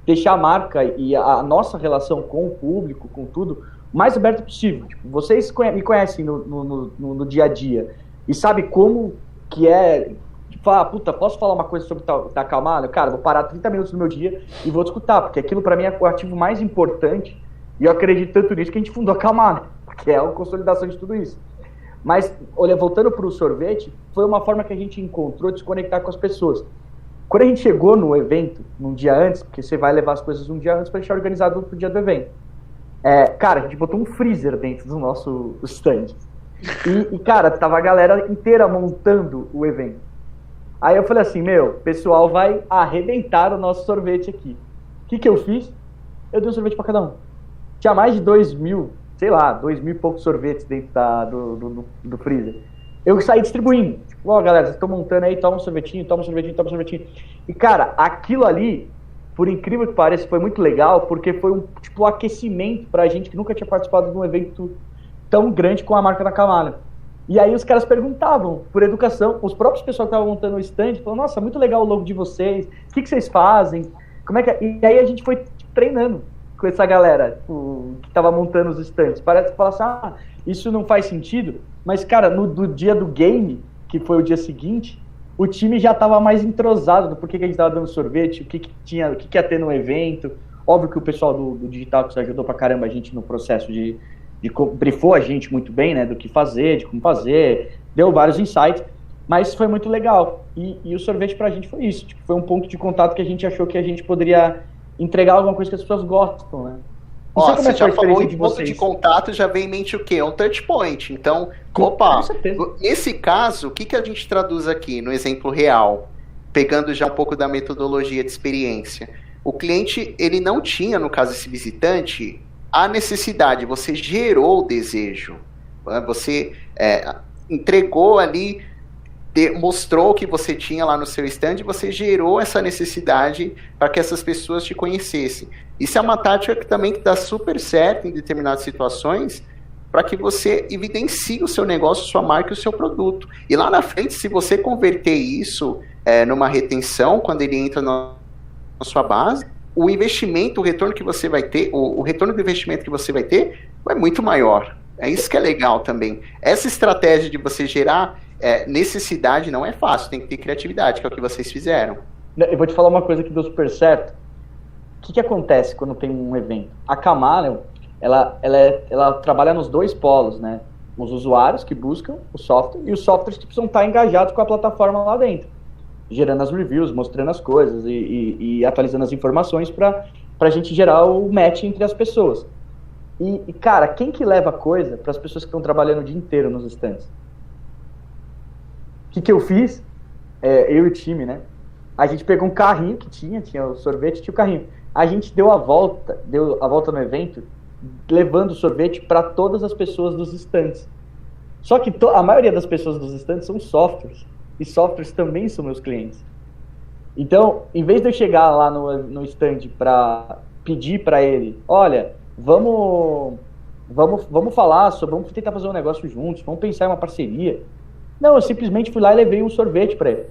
deixar a marca e a nossa relação com o público, com tudo, o mais aberto possível. Tipo, vocês me conhecem no dia a dia e sabem como que é... Tipo, puta, posso falar uma coisa sobre da Camaleon? Cara, vou parar 30 minutos do meu dia e vou escutar, porque aquilo pra mim é o ativo mais importante e eu acredito tanto nisso que a gente fundou a Camaleon, que é a consolidação de tudo isso. Mas, olha, voltando para o sorvete, foi uma forma que a gente encontrou de se conectar com as pessoas. Quando a gente chegou no evento, num dia antes, porque você vai levar as coisas um dia antes para deixar organizado pro dia do evento. Cara, a gente botou um freezer dentro do nosso stand. E, cara, tava a galera inteira montando o evento. Aí eu falei assim, o pessoal vai arrebentar o nosso sorvete aqui. O que eu fiz? Eu dei um sorvete para cada um. Tinha mais de 2.000, sei lá, 2.000 e poucos sorvetes dentro do freezer. Eu saí distribuindo. Tipo, galera, vocês estão montando aí, toma um sorvetinho, toma um sorvetinho, toma um sorvetinho. E, cara, aquilo ali, por incrível que pareça, foi muito legal, porque foi um aquecimento pra gente que nunca tinha participado de um evento tão grande com a marca da Camaleon. E aí os caras perguntavam, por educação, os próprios pessoal que estavam montando o stand, falaram, nossa, muito legal o logo de vocês, o que vocês fazem? Como é que é? E aí a gente foi treinando com essa galera que tava montando os stands. Parece que fala assim, isso não faz sentido, mas, cara, no dia do game, que foi o dia seguinte, o time já tava mais entrosado do porquê que a gente tava dando sorvete, o que ia ter no evento. Óbvio que o pessoal do digital que ajudou pra caramba a gente no processo brifou a gente muito bem, né, do que fazer, de como fazer, deu vários insights, mas foi muito legal. E o sorvete pra gente foi isso, foi um ponto de contato que a gente achou que a gente poderia entregar alguma coisa que as pessoas gostam, né? Você já falou em ponto de contato, já vem em mente o quê? Um touch point. Então, nesse caso, o que a gente traduz aqui no exemplo real? Pegando já um pouco da metodologia de experiência. O cliente, ele não tinha, no caso esse visitante, a necessidade, você gerou o desejo. Você entregou ali, mostrou o que você tinha lá no seu stand, você gerou essa necessidade para que essas pessoas te conhecessem. Isso é uma tática que também dá super certo em determinadas situações, para que você evidencie o seu negócio, sua marca e o seu produto. E lá na frente, se você converter isso numa retenção, quando ele entra na sua base, o investimento, o retorno que você vai ter, o retorno do investimento que você vai ter é muito maior. É isso que é legal também. Essa estratégia de você gerar necessidade não é fácil, tem que ter criatividade, que é o que vocês fizeram. Eu vou te falar uma coisa que deu super certo. O que acontece quando tem um evento? A Camaleon, ela trabalha nos dois polos, né? Os usuários que buscam o software e os softwares que precisam estar engajados com a plataforma lá dentro, gerando as reviews, mostrando as coisas e atualizando as informações para a gente gerar o match entre as pessoas. E, cara, quem que leva coisa para as pessoas que estão trabalhando o dia inteiro nos stands? O que eu fiz? Eu e o time, né? A gente pegou um carrinho que tinha o sorvete, tinha o carrinho. A gente deu a volta no evento, levando o sorvete para todas as pessoas dos stands. Só que a maioria das pessoas dos stands são softwares. E softwares também são meus clientes. Então, em vez de eu chegar lá no stand para pedir para ele, olha, vamos falar sobre, vamos tentar fazer um negócio juntos, vamos pensar em uma parceria. Não, eu simplesmente fui lá e levei um sorvete para ele.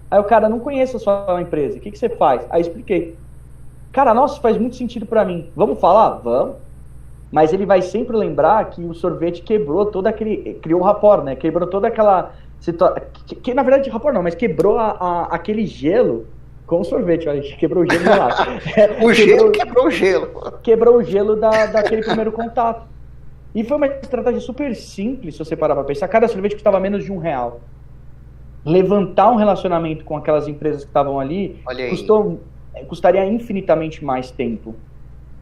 Aí o cara, não conhece a sua empresa, o que você faz? Aí eu expliquei. Cara, nossa, faz muito sentido para mim. Vamos falar? Vamos. Mas ele vai sempre lembrar que o sorvete quebrou todo aquele... Criou o rapport, né? Quebrou toda aquela situação... Que na verdade, rapport não, mas quebrou aquele gelo com o sorvete. Olha, quebrou o gelo lá. Gelo quebrou o gelo. Quebrou o gelo daquele primeiro contato. E foi uma estratégia super simples, se você parar pra pensar. Cada sorvete custava menos de R$1. Levantar um relacionamento com aquelas empresas que estavam ali custaria infinitamente mais tempo.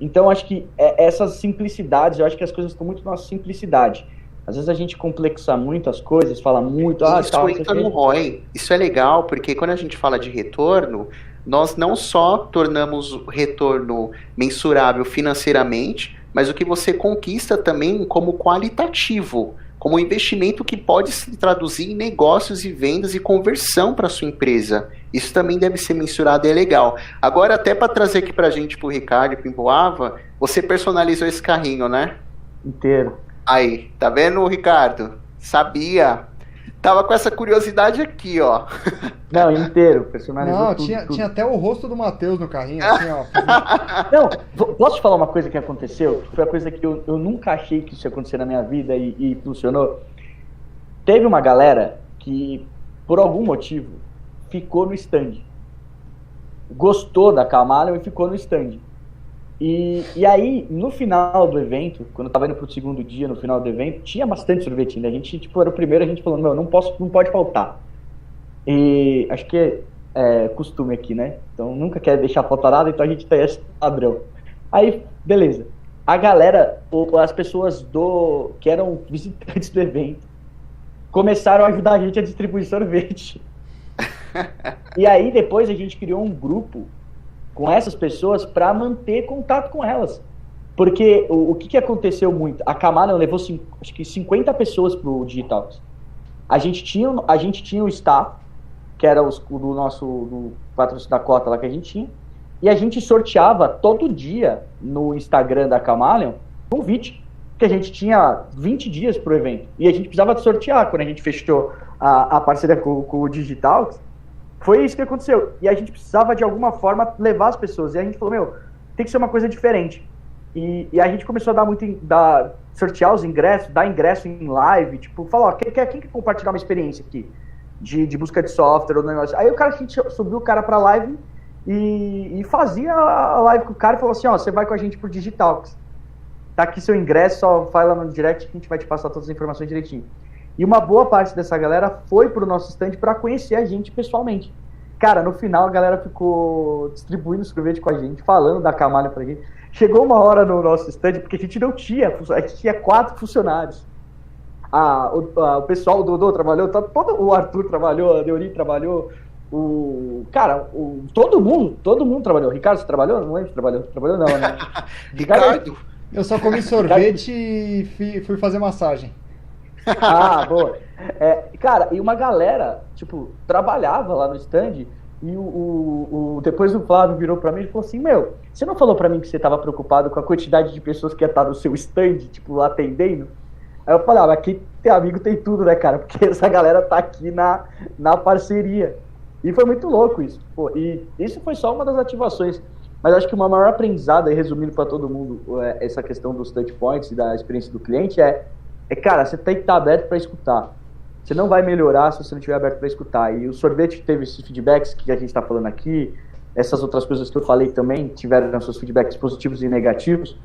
Então, acho que essas simplicidades, eu acho que as coisas estão muito na nossa simplicidade. Às vezes a gente complexa muito as coisas, fala muito... Isso entra no ROI. Isso é legal, porque quando a gente fala de retorno, nós não só tornamos o retorno mensurável financeiramente, mas o que você conquista também como qualitativo, como investimento que pode se traduzir em negócios e vendas e conversão para sua empresa. Isso também deve ser mensurado e é legal. Agora, até para trazer aqui para a gente, para o Ricardo e para o Emboava, você personalizou esse carrinho, né? Inteiro. Aí, tá vendo, Ricardo? Sabia. Tava com essa curiosidade aqui, ó. Não, inteiro, personalizou. Não, tudo. Tinha até o rosto do Matheus no carrinho, assim, ó. Não, posso te falar uma coisa que aconteceu? Foi a coisa que eu nunca achei que isso ia acontecer na minha vida e funcionou. Teve uma galera que, por algum motivo, ficou no stand. Gostou da Camalion e ficou no stand. E aí, no final do evento, quando eu tava indo pro segundo dia, no final do evento, tinha bastante sorvete ainda. A gente, era o primeiro, a gente falou, não pode faltar. E acho que é costume aqui, né? Então nunca quer deixar faltar nada, então a gente tem esse padrão. Aí, beleza. A galera, as pessoas que eram visitantes do evento, começaram a ajudar a gente a distribuir sorvete. E aí, depois a gente criou um grupo com essas pessoas para manter contato com elas. Porque o que aconteceu muito? A Camalion levou acho que 50 pessoas pro Digitalks. A gente tinha o staff, que era do patrocínio da cota lá que a gente tinha, e a gente sorteava todo dia no Instagram da Camalion convite, que a gente tinha 20 dias pro evento. E a gente precisava sortear quando a gente fechou a parceria com o Digitalks. Foi isso que aconteceu. E a gente precisava, de alguma forma, levar as pessoas. E a gente falou, tem que ser uma coisa diferente. E a gente começou a sortear os ingressos, dar ingresso em live, tipo, falar, quem quer compartilhar uma experiência aqui de busca de software ou negócio. Aí a gente subiu o cara pra live e fazia a live com o cara e falou assim, você vai com a gente pro Digitalks. Tá aqui seu ingresso, só vai lá no direct que a gente vai te passar todas as informações direitinho. E uma boa parte dessa galera foi pro nosso stand para conhecer a gente pessoalmente. Cara, no final a galera ficou distribuindo sorvete com a gente, falando da Camalion pra gente. Chegou uma hora no nosso stand, porque a gente não tinha, a gente tinha 4 funcionários. O pessoal, o Dodô trabalhou, o Arthur trabalhou, a Deuri trabalhou, todo mundo trabalhou. Ricardo, você trabalhou? Não lembro se trabalhou. Trabalhou não, né? Ricardo? Eu só comi sorvete e fui fazer massagem. Boa. Cara, e uma galera, tipo, trabalhava lá no stand e depois o Flávio virou pra mim e falou assim, você não falou pra mim que você tava preocupado com a quantidade de pessoas que ia estar no seu stand, tipo, lá atendendo? Aí eu falei, aqui tem amigo, tem tudo, né, cara? Porque essa galera tá aqui na parceria. E foi muito louco isso. Pô, e isso foi só uma das ativações. Mas acho que uma maior aprendizado, aí, resumindo para todo mundo essa questão dos touch points e da experiência do cliente, cara, você tem que estar aberto para escutar. Você não vai melhorar se você não estiver aberto para escutar. E o sorvete teve esses feedbacks que a gente está falando aqui, essas outras coisas que eu falei também tiveram seus feedbacks positivos e negativos.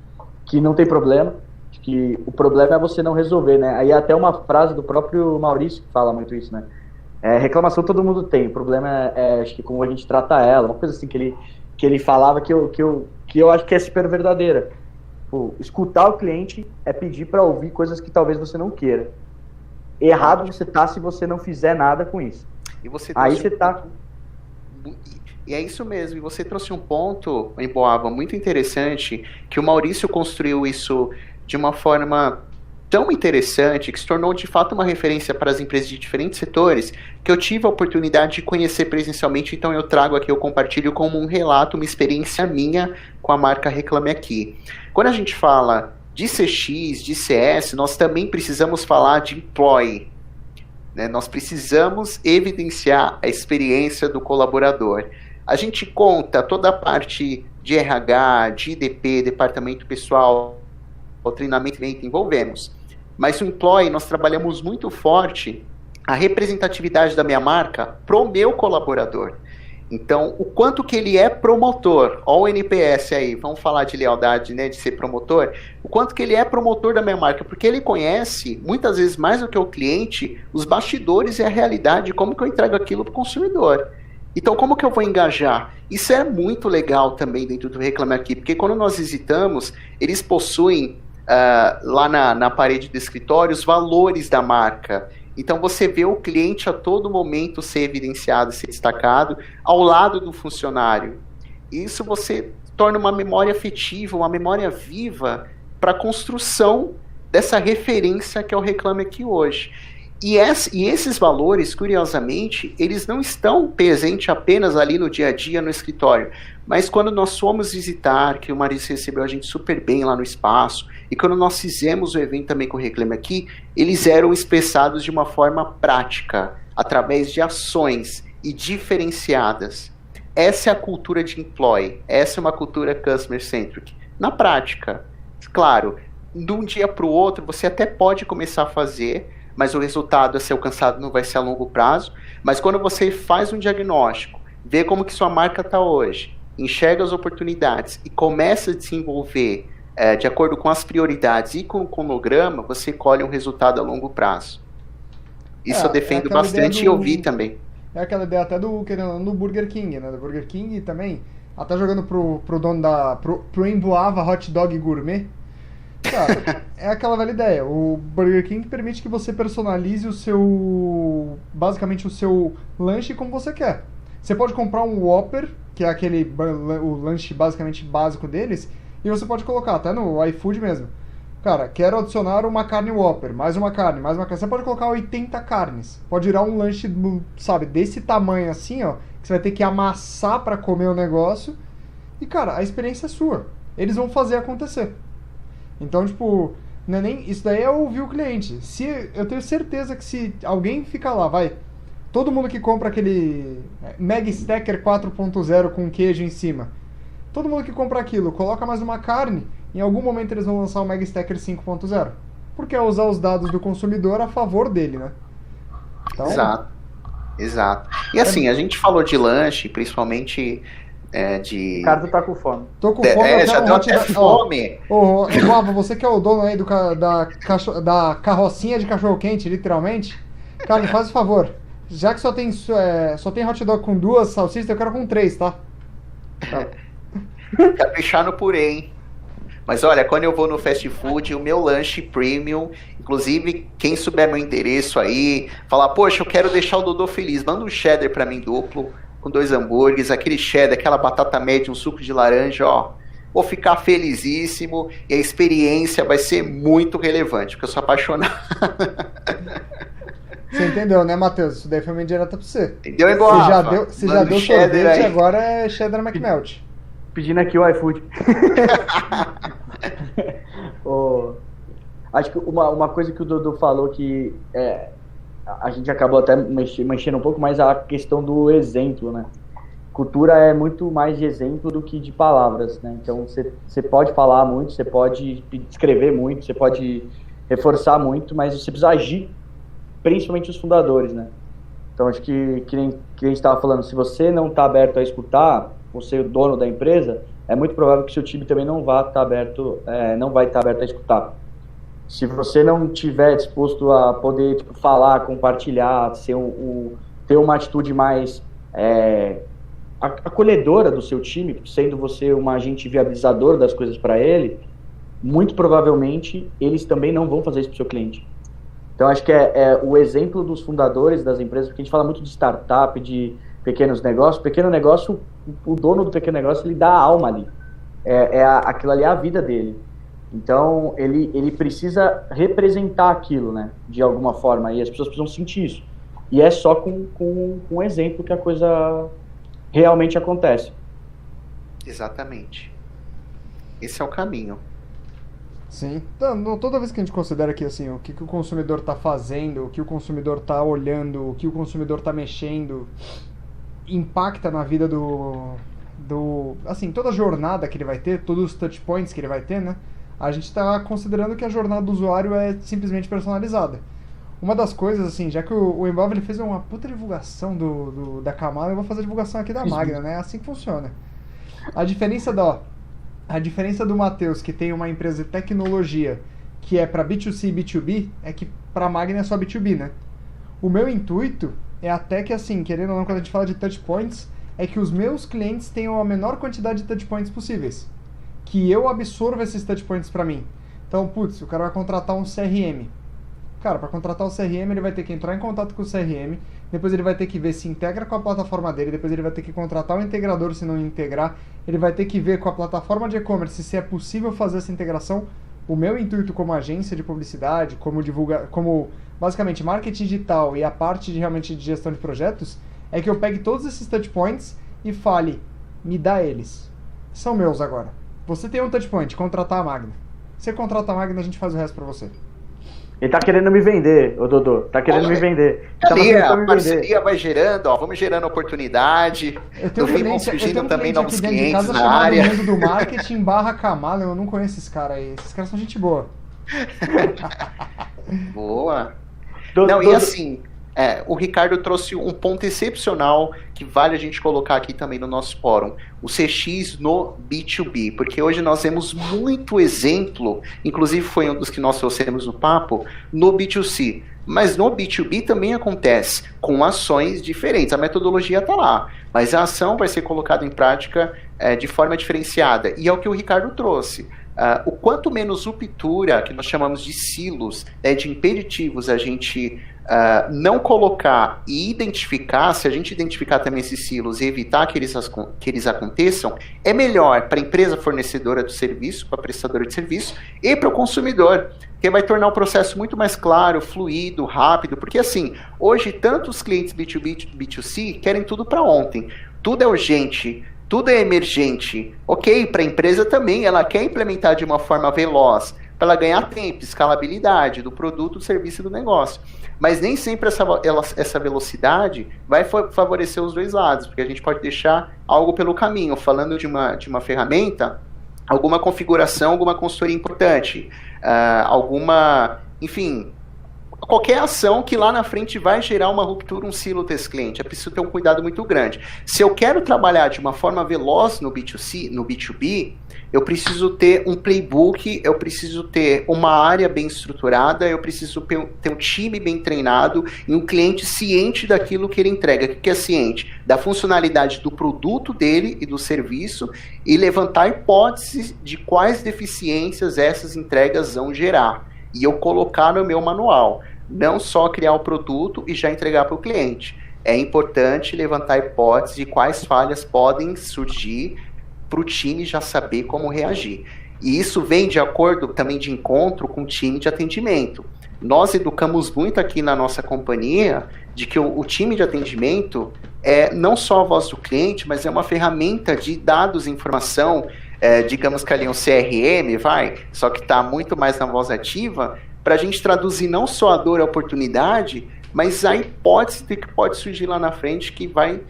que não tem problema, que o problema é você não resolver, né? Aí até uma frase do próprio Maurício que fala muito isso, né? Reclamação todo mundo tem, o problema acho que como a gente trata ela, uma coisa assim que ele falava que eu acho que é super verdadeira. Pô, escutar o cliente é pedir para ouvir coisas que talvez você não queira. Errado você tá se você não fizer nada com isso. E você aí você tá... E é isso mesmo, e você trouxe um ponto, em Boava, muito interessante, que o Maurício construiu isso de uma forma tão interessante, que se tornou de fato uma referência para as empresas de diferentes setores, que eu tive a oportunidade de conhecer presencialmente, então eu trago aqui, eu compartilho como um relato, uma experiência minha com a marca Reclame Aqui. Quando a gente fala de CX, de CS, nós também precisamos falar de employee, né? Nós precisamos evidenciar a experiência do colaborador. A gente conta toda a parte de RH, de IDP, departamento pessoal, o treinamento que envolvemos. Mas o employee, nós trabalhamos muito forte a representatividade da minha marca pro meu colaborador. Então, o quanto que ele é promotor, ó o NPS aí, vamos falar de lealdade, né, de ser promotor, o quanto que ele é promotor da minha marca, porque ele conhece, muitas vezes mais do que o cliente, os bastidores e a realidade, como que eu entrego aquilo pro consumidor. Então, como que eu vou engajar? Isso é muito legal também dentro do Reclame Aqui, porque quando nós visitamos, eles possuem lá na parede do escritório os valores da marca. Então, você vê o cliente a todo momento ser evidenciado, ser destacado, ao lado do funcionário. Isso você torna uma memória afetiva, uma memória viva para a construção dessa referência que é o Reclame Aqui hoje. E esses valores, curiosamente, eles não estão presentes apenas ali no dia a dia, no escritório, mas quando nós fomos visitar, que o Maurício recebeu a gente super bem lá no espaço, e quando nós fizemos o evento também com o Reclame Aqui, eles eram expressados de uma forma prática, através de ações e diferenciadas. Essa é a cultura de employee, essa é uma cultura customer-centric. Na prática, claro, de um dia para o outro, você até pode começar a fazer, mas o resultado a ser alcançado não vai ser a longo prazo. Mas quando você faz um diagnóstico, vê como que sua marca está hoje, enxerga as oportunidades e começa a desenvolver de acordo com as prioridades e com o cronograma, você colhe um resultado a longo prazo. Isso eu defendo bastante e eu vi também. É aquela ideia até do Burger King, né? Do Burger King também, até jogando pro dono pro Emboava Hot Dog Gourmet. Cara, é aquela velha ideia. O Burger King permite que você personalize basicamente o seu lanche como você quer. Você pode comprar um Whopper, que é o lanche basicamente básico deles, e você pode colocar até no iFood mesmo. Cara, quero adicionar uma carne Whopper, mais uma carne. Você pode colocar 80 carnes. Pode virar um lanche, sabe, desse tamanho assim, ó, que você vai ter que amassar pra comer o negócio. E, cara, a experiência é sua. Eles vão fazer acontecer. Então, tipo, não é nem, isso daí é ouvir o cliente. Eu tenho certeza que se alguém fica lá, todo mundo que compra aquele Mega Stacker 4.0 com queijo em cima, todo mundo que compra aquilo, coloca mais uma carne, em algum momento eles vão lançar o Mega Stacker 5.0. Porque é usar os dados do consumidor a favor dele, né? Então, Exato. E assim, a gente falou de lanche, principalmente... O cara tá com fome. Tô com fome. Já deu até fome. Boava, você que é o dono aí da carrocinha de cachorro-quente, literalmente. Cara, me faz o favor. Já que só tem hot dog com 2 salsichas, eu quero com 3, tá? Caprichar no purê, hein? Mas olha, quando eu vou no fast food, o meu lanche premium, inclusive, quem souber meu endereço aí, falar, poxa, eu quero deixar o Dodô feliz, manda um cheddar pra mim duplo, com 2 hambúrgueres, aquele cheddar, aquela batata média, um suco de laranja, ó. Vou ficar felizíssimo e a experiência vai ser muito relevante, porque eu sou apaixonado. Você entendeu, né, Matheus? Isso daí foi uma indireta pra você. Entendeu, igual? Você já deu sorvete, aí. Agora é cheddar McMelt. Pedindo aqui o iFood. Acho que uma coisa que o Dodô falou que a gente acabou até mexendo um pouco mais a questão do exemplo, né? Cultura é muito mais de exemplo do que de palavras, né? Então você pode falar muito, você pode escrever muito, você pode reforçar muito, mas você precisa agir, principalmente os fundadores, né? Então acho que a gente estava falando, se você não está aberto a escutar, você é o dono da empresa, é muito provável que seu time também não vai estar aberto a escutar. Se você não estiver disposto a poder falar, compartilhar, ter uma atitude mais acolhedora do seu time, sendo você um agente viabilizador das coisas para ele, muito provavelmente eles também não vão fazer isso para o seu cliente. Então acho que é o exemplo dos fundadores das empresas, porque a gente fala muito de startup, de pequenos negócios. Pequeno negócio, o dono do pequeno negócio, ele dá a alma ali. Aquilo ali é a vida dele. Então, ele precisa representar aquilo, né, de alguma forma, e as pessoas precisam sentir isso. E é só com um exemplo que a coisa realmente acontece. Exatamente. Esse é o caminho. Sim. Então, toda vez que a gente considera que assim, o que o consumidor está fazendo, o que o consumidor está olhando, o que o consumidor está mexendo, impacta na vida assim, toda a jornada que ele vai ter, todos os touch points que ele vai ter, né? A gente está considerando que a jornada do usuário é simplesmente personalizada. Uma das coisas, assim, já que o Embov ele fez uma puta divulgação da Kamada, eu vou fazer a divulgação aqui da Magna, né? É assim que funciona. A diferença do Matheus, que tem uma empresa de tecnologia que é para B2C e B2B, é que para a Magna é só B2B, né? O meu intuito é até que, assim, querendo ou não, quando a gente fala de touch points, é que os meus clientes tenham a menor quantidade de touch points possíveis. Que eu absorva esses touchpoints para mim. Então, putz, o cara vai contratar um CRM. Cara, para contratar o CRM, ele vai ter que entrar em contato com o CRM, depois ele vai ter que ver se integra com a plataforma dele, depois ele vai ter que contratar o integrador se não integrar, ele vai ter que ver com a plataforma de e-commerce se é possível fazer essa integração. O meu intuito como agência de publicidade, como basicamente marketing digital e a parte realmente de gestão de projetos, é que eu pegue todos esses touchpoints e fale, me dá eles. São meus agora. Você tem um touchpoint, contratar a Magna. Você contrata a Magna, a gente faz o resto pra você. Ele tá querendo me vender, ô Dodô. Tá querendo me vender. A parceria vai gerando, vamos gerando oportunidade. Eu tenho surgindo também novos clientes de na área. Mundo do marketing /Kamada, eu não conheço esses caras aí. Esses caras são gente boa. Boa. E assim, o Ricardo trouxe um ponto excepcional que vale a gente colocar aqui também no nosso fórum, o CX no B2B, porque hoje nós vemos muito exemplo, inclusive foi um dos que nós trouxemos no papo, no B2C, mas no B2B também acontece, com ações diferentes, a metodologia está lá, mas a ação vai ser colocada em prática de forma diferenciada, e é o que o Ricardo trouxe. O quanto menos ruptura, que nós chamamos de silos, de impeditivos, a gente não colocar e identificar, se a gente identificar também esses silos e evitar que eles aconteçam, é melhor para a empresa fornecedora do serviço, para a prestadora de serviço e para o consumidor, que vai tornar o processo muito mais claro, fluido, rápido, porque assim, hoje tantos clientes B2B e B2C querem tudo para ontem, tudo é urgente, tudo é emergente. Ok, para a empresa também, ela quer implementar de uma forma veloz, para ela ganhar tempo, escalabilidade do produto, do serviço e do negócio. Mas nem sempre essa velocidade vai favorecer os dois lados, porque a gente pode deixar algo pelo caminho. Falando de uma ferramenta, alguma configuração, alguma consultoria importante, enfim, qualquer ação que lá na frente vai gerar uma ruptura, um silo desse cliente. É preciso ter um cuidado muito grande. Se eu quero trabalhar de uma forma veloz no B2C, no B2B, eu preciso ter um playbook, eu preciso ter uma área bem estruturada, eu preciso ter um time bem treinado e um cliente ciente daquilo que ele entrega. O que é ciente? Da funcionalidade do produto dele e do serviço e levantar hipóteses de quais deficiências essas entregas vão gerar. E eu colocar no meu manual, não só criar o produto e já entregar para o cliente. É importante levantar hipóteses de quais falhas podem surgir para o time já saber como reagir. E isso vem de acordo também de encontro com o time de atendimento. Nós educamos muito aqui na nossa companhia de que o time de atendimento é não só a voz do cliente, mas é uma ferramenta de dados e informação, digamos que ali um CRM, só que está muito mais na voz ativa, para a gente traduzir não só a dor e a oportunidade, mas a hipótese de que pode surgir lá na frente que vai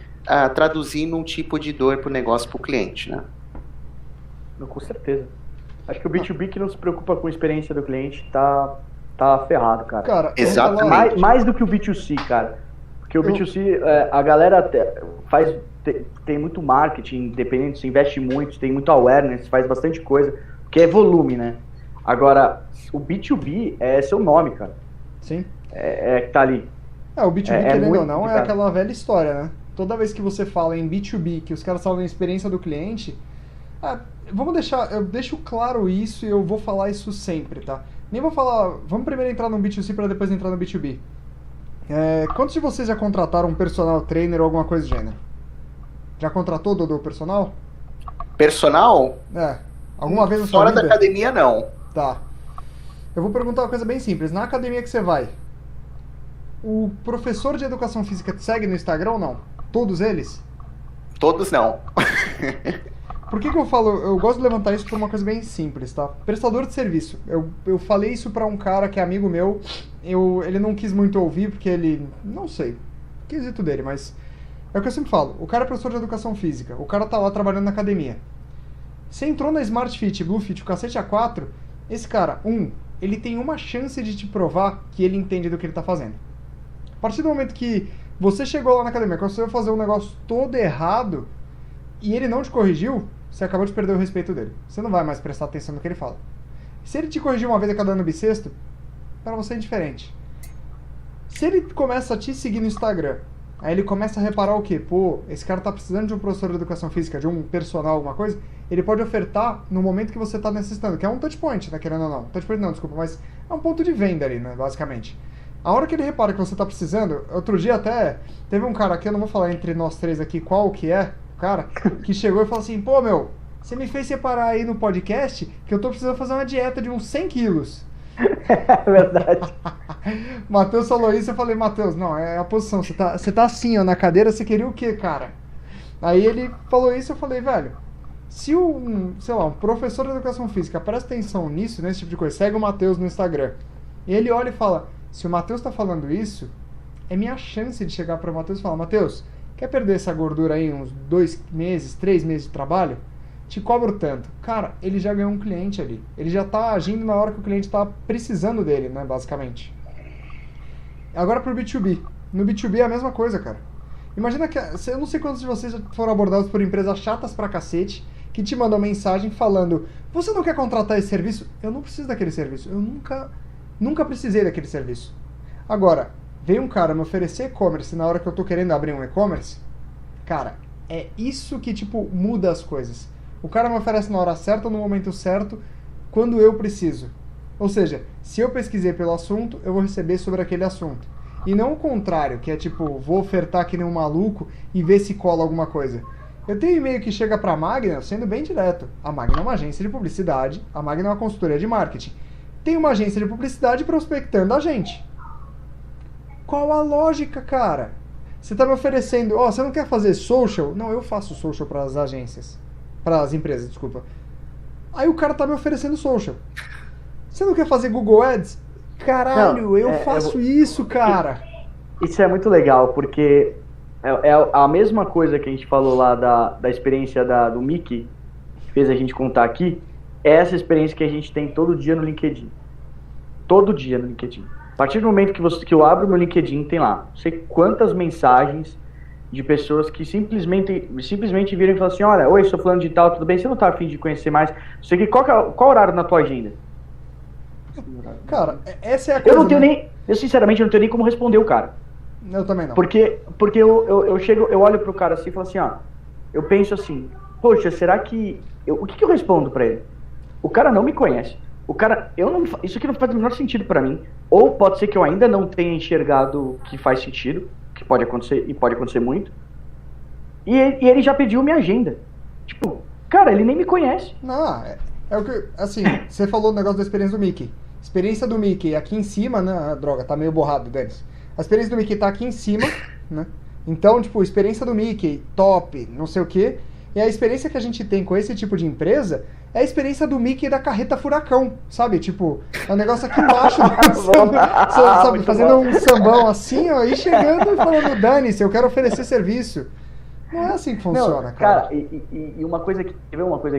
traduzir num tipo de dor para o negócio, para o cliente, né? Com certeza. Acho que o B2B que não se preocupa com a experiência do cliente tá ferrado, cara. Exatamente. Mais do que o B2C, cara. Porque o B2C, a galera tem muito marketing independente, você investe muito, você tem muito awareness, faz bastante coisa, porque é volume, né? Agora, o B2B é seu nome, cara. Sim. Que tá ali. O B2B, querendo ou não, complicado. é aquela velha história, né? Toda vez que você fala em B2B, que os caras falam em experiência do cliente, eu deixo claro isso e eu vou falar isso sempre, tá? Nem vou falar, vamos primeiro entrar no B2C para depois entrar no B2B. Quantos de vocês já contrataram um personal trainer ou alguma coisa do gênero? Já contratou, Dodô, personal? Personal? Alguma vez na sua Fora vida? da academia, não. Tá. Eu vou perguntar uma coisa bem simples. Na academia que você vai, o professor de educação física te segue no Instagram ou não? Todos eles? Todos não. Por que eu falo? Eu gosto de levantar isso por uma coisa bem simples, tá? Prestador de serviço. Eu falei isso pra um cara que é amigo meu. Ele não quis muito ouvir porque ele... Não sei. Quesito dele, mas... É o que eu sempre falo. O cara é professor de educação física. O cara tá lá trabalhando na academia. Você entrou na Smart Fit, Blue Fit, o cacete A4. Esse cara, ele tem uma chance de te provar que ele entende do que ele tá fazendo. A partir do momento que você chegou lá na academia, conseguiu fazer um negócio todo errado e ele não te corrigiu, você acabou de perder o respeito dele. Você não vai mais prestar atenção no que ele fala. Se ele te corrigir uma vez a cada ano bissexto, para você é diferente. Se ele começa a te seguir no Instagram, aí ele começa a reparar o quê? Pô, esse cara tá precisando de um professor de educação física, de um personal, alguma coisa, ele pode ofertar no momento que você tá necessitando, que é um touchpoint, né, querendo ou não. Touchpoint não, desculpa, mas é um ponto de venda ali, né, basicamente. A hora que ele repara que você tá precisando, outro dia até, teve um cara aqui, eu não vou falar entre nós três aqui qual que é, o cara, que chegou e falou assim, pô, meu, você me fez separar aí no podcast que eu tô precisando fazer uma dieta de uns 100 quilos. É verdade. Matheus falou isso, eu falei, Matheus, não, é a posição, você tá assim, ó, na cadeira, você queria o quê, cara? Aí ele falou isso, eu falei, velho, se um professor de educação física presta atenção nisso, nesse tipo de coisa, segue o Matheus no Instagram, e ele olha e fala, se o Matheus tá falando isso, é minha chance de chegar para o Matheus e falar, Matheus, quer perder essa gordura aí, uns 2 meses, 3 meses de trabalho? Te cobro tanto. Cara, ele já ganhou um cliente ali. Ele já tá agindo na hora que o cliente tá precisando dele, né, basicamente. Agora pro B2B. No B2B é a mesma coisa, cara. Imagina que, eu não sei quantos de vocês já foram abordados por empresas chatas pra cacete, que te mandam mensagem falando, você não quer contratar esse serviço? Eu não preciso daquele serviço. Eu nunca precisei daquele serviço. Agora, veio um cara me oferecer e-commerce na hora que eu tô querendo abrir um e-commerce, cara, é isso que, tipo, muda as coisas. O cara me oferece na hora certa, no momento certo, quando eu preciso. Ou seja, se eu pesquisei pelo assunto, eu vou receber sobre aquele assunto. E não o contrário, que é tipo, vou ofertar que nem um maluco e ver se cola alguma coisa. Eu tenho e-mail que chega pra Magna, sendo bem direto. A Magna é uma agência de publicidade, a Magna é uma consultoria de marketing. Tem uma agência de publicidade prospectando a gente. Qual a lógica, cara? Você tá me oferecendo, você não quer fazer social? Não, eu faço social para as agências. Para as empresas, desculpa. Aí o cara tá me oferecendo social. Você não quer fazer Google Ads? Caralho, não, eu faço isso, cara. Isso é muito legal, porque é a mesma coisa que a gente falou lá da experiência do Mickey, que fez a gente contar aqui, é essa experiência que a gente tem todo dia no LinkedIn. Todo dia no LinkedIn. A partir do momento que eu abro meu LinkedIn, tem lá, não sei quantas mensagens de pessoas que simplesmente viram e falam assim, olha, oi, sou fulano de tal, tudo bem? Você não tá a fim de conhecer mais? Você qual horário na tua agenda? Cara, essa é a coisa... Eu sinceramente não tenho nem como responder o cara. Eu também não. Porque eu chego, eu olho pro cara assim e falo assim, eu penso assim, poxa, será que... o que eu respondo pra ele? O cara não me conhece. O cara, isso aqui não faz o menor sentido pra mim. Ou pode ser que eu ainda não tenha enxergado que faz sentido, que pode acontecer, e pode acontecer muito. E ele já pediu minha agenda. Tipo, cara, ele nem me conhece. Não, é o que... Assim, você falou o negócio da experiência do Mickey. Experiência do Mickey aqui em cima, né? Droga, tá meio borrado, Denis. A experiência do Mickey tá aqui em cima, né? Então, tipo, experiência do Mickey, top, não sei o quê. E a experiência que a gente tem com esse tipo de empresa é a experiência do Mickey da carreta furacão, sabe? Tipo, é um negócio aqui embaixo, sabe? Fazendo um sambão assim, ó, e chegando e falando, dane-se, eu quero oferecer serviço. Não é assim que funciona, cara. E uma coisa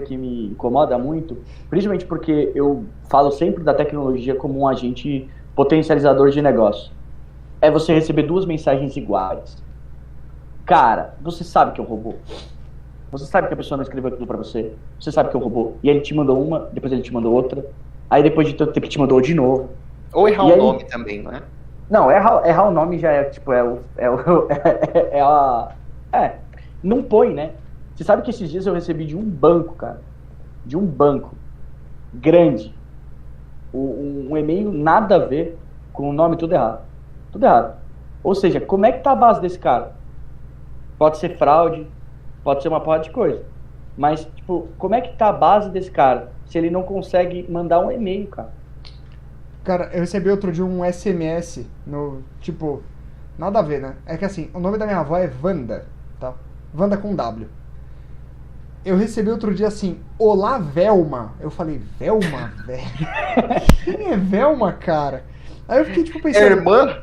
que me incomoda muito, principalmente porque eu falo sempre da tecnologia como um agente potencializador de negócio, é você receber 2 mensagens iguais. cara, você sabe que é um robô. Você sabe que a pessoa não escreveu aquilo pra você. Você sabe que é um robô. E aí ele te mandou uma, depois ele te mandou outra. Aí depois de tanto tempo ele te mandou de novo. Ou errar o nome também, não é? Não, errar o nome já é, tipo, não põe, né? Você sabe que esses dias eu recebi de um banco, cara. De um banco. Grande. Um e-mail nada a ver com o nome tudo errado. Tudo errado. Ou seja, como é que tá a base desse cara? Pode ser fraude, pode ser uma porrada de coisa. Mas, tipo, como é que tá a base desse cara se ele não consegue mandar um e-mail, cara? Cara, eu recebi outro dia um SMS no, tipo, nada a ver, né? É que assim, o nome da minha avó é Wanda, tá? Wanda com W. Eu recebi outro dia assim, olá, Velma. Eu falei, Velma, velho? Quem é Velma, cara? Aí eu fiquei, tipo, pensando... É irmã?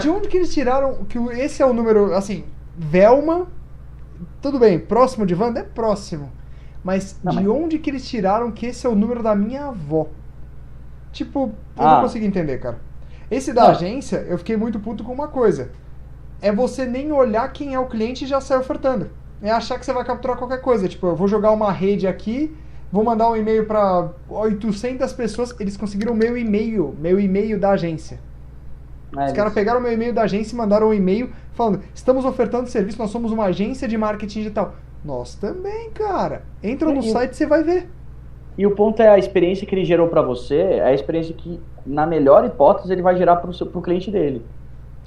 De onde que eles tiraram que esse é o número, assim, Velma, tudo bem, próximo de Wanda? É próximo. Mas de onde que eles tiraram que esse é o número da minha avó? Tipo, eu não consigo entender, cara. Esse da agência, eu fiquei muito puto com uma coisa. É você nem olhar quem é o cliente e já sair ofertando. É achar que você vai capturar qualquer coisa. Tipo, eu vou jogar uma rede aqui, vou mandar um e-mail pra 800 pessoas, eles conseguiram o meu e-mail da agência. Os caras pegaram o meu e-mail da agência e mandaram um e-mail falando, estamos ofertando serviço, nós somos uma agência de marketing digital. Nós também, cara. Entra no site e você vai ver. E o ponto é a experiência que ele gerou pra você, é a experiência que, na melhor hipótese, ele vai gerar pro cliente dele.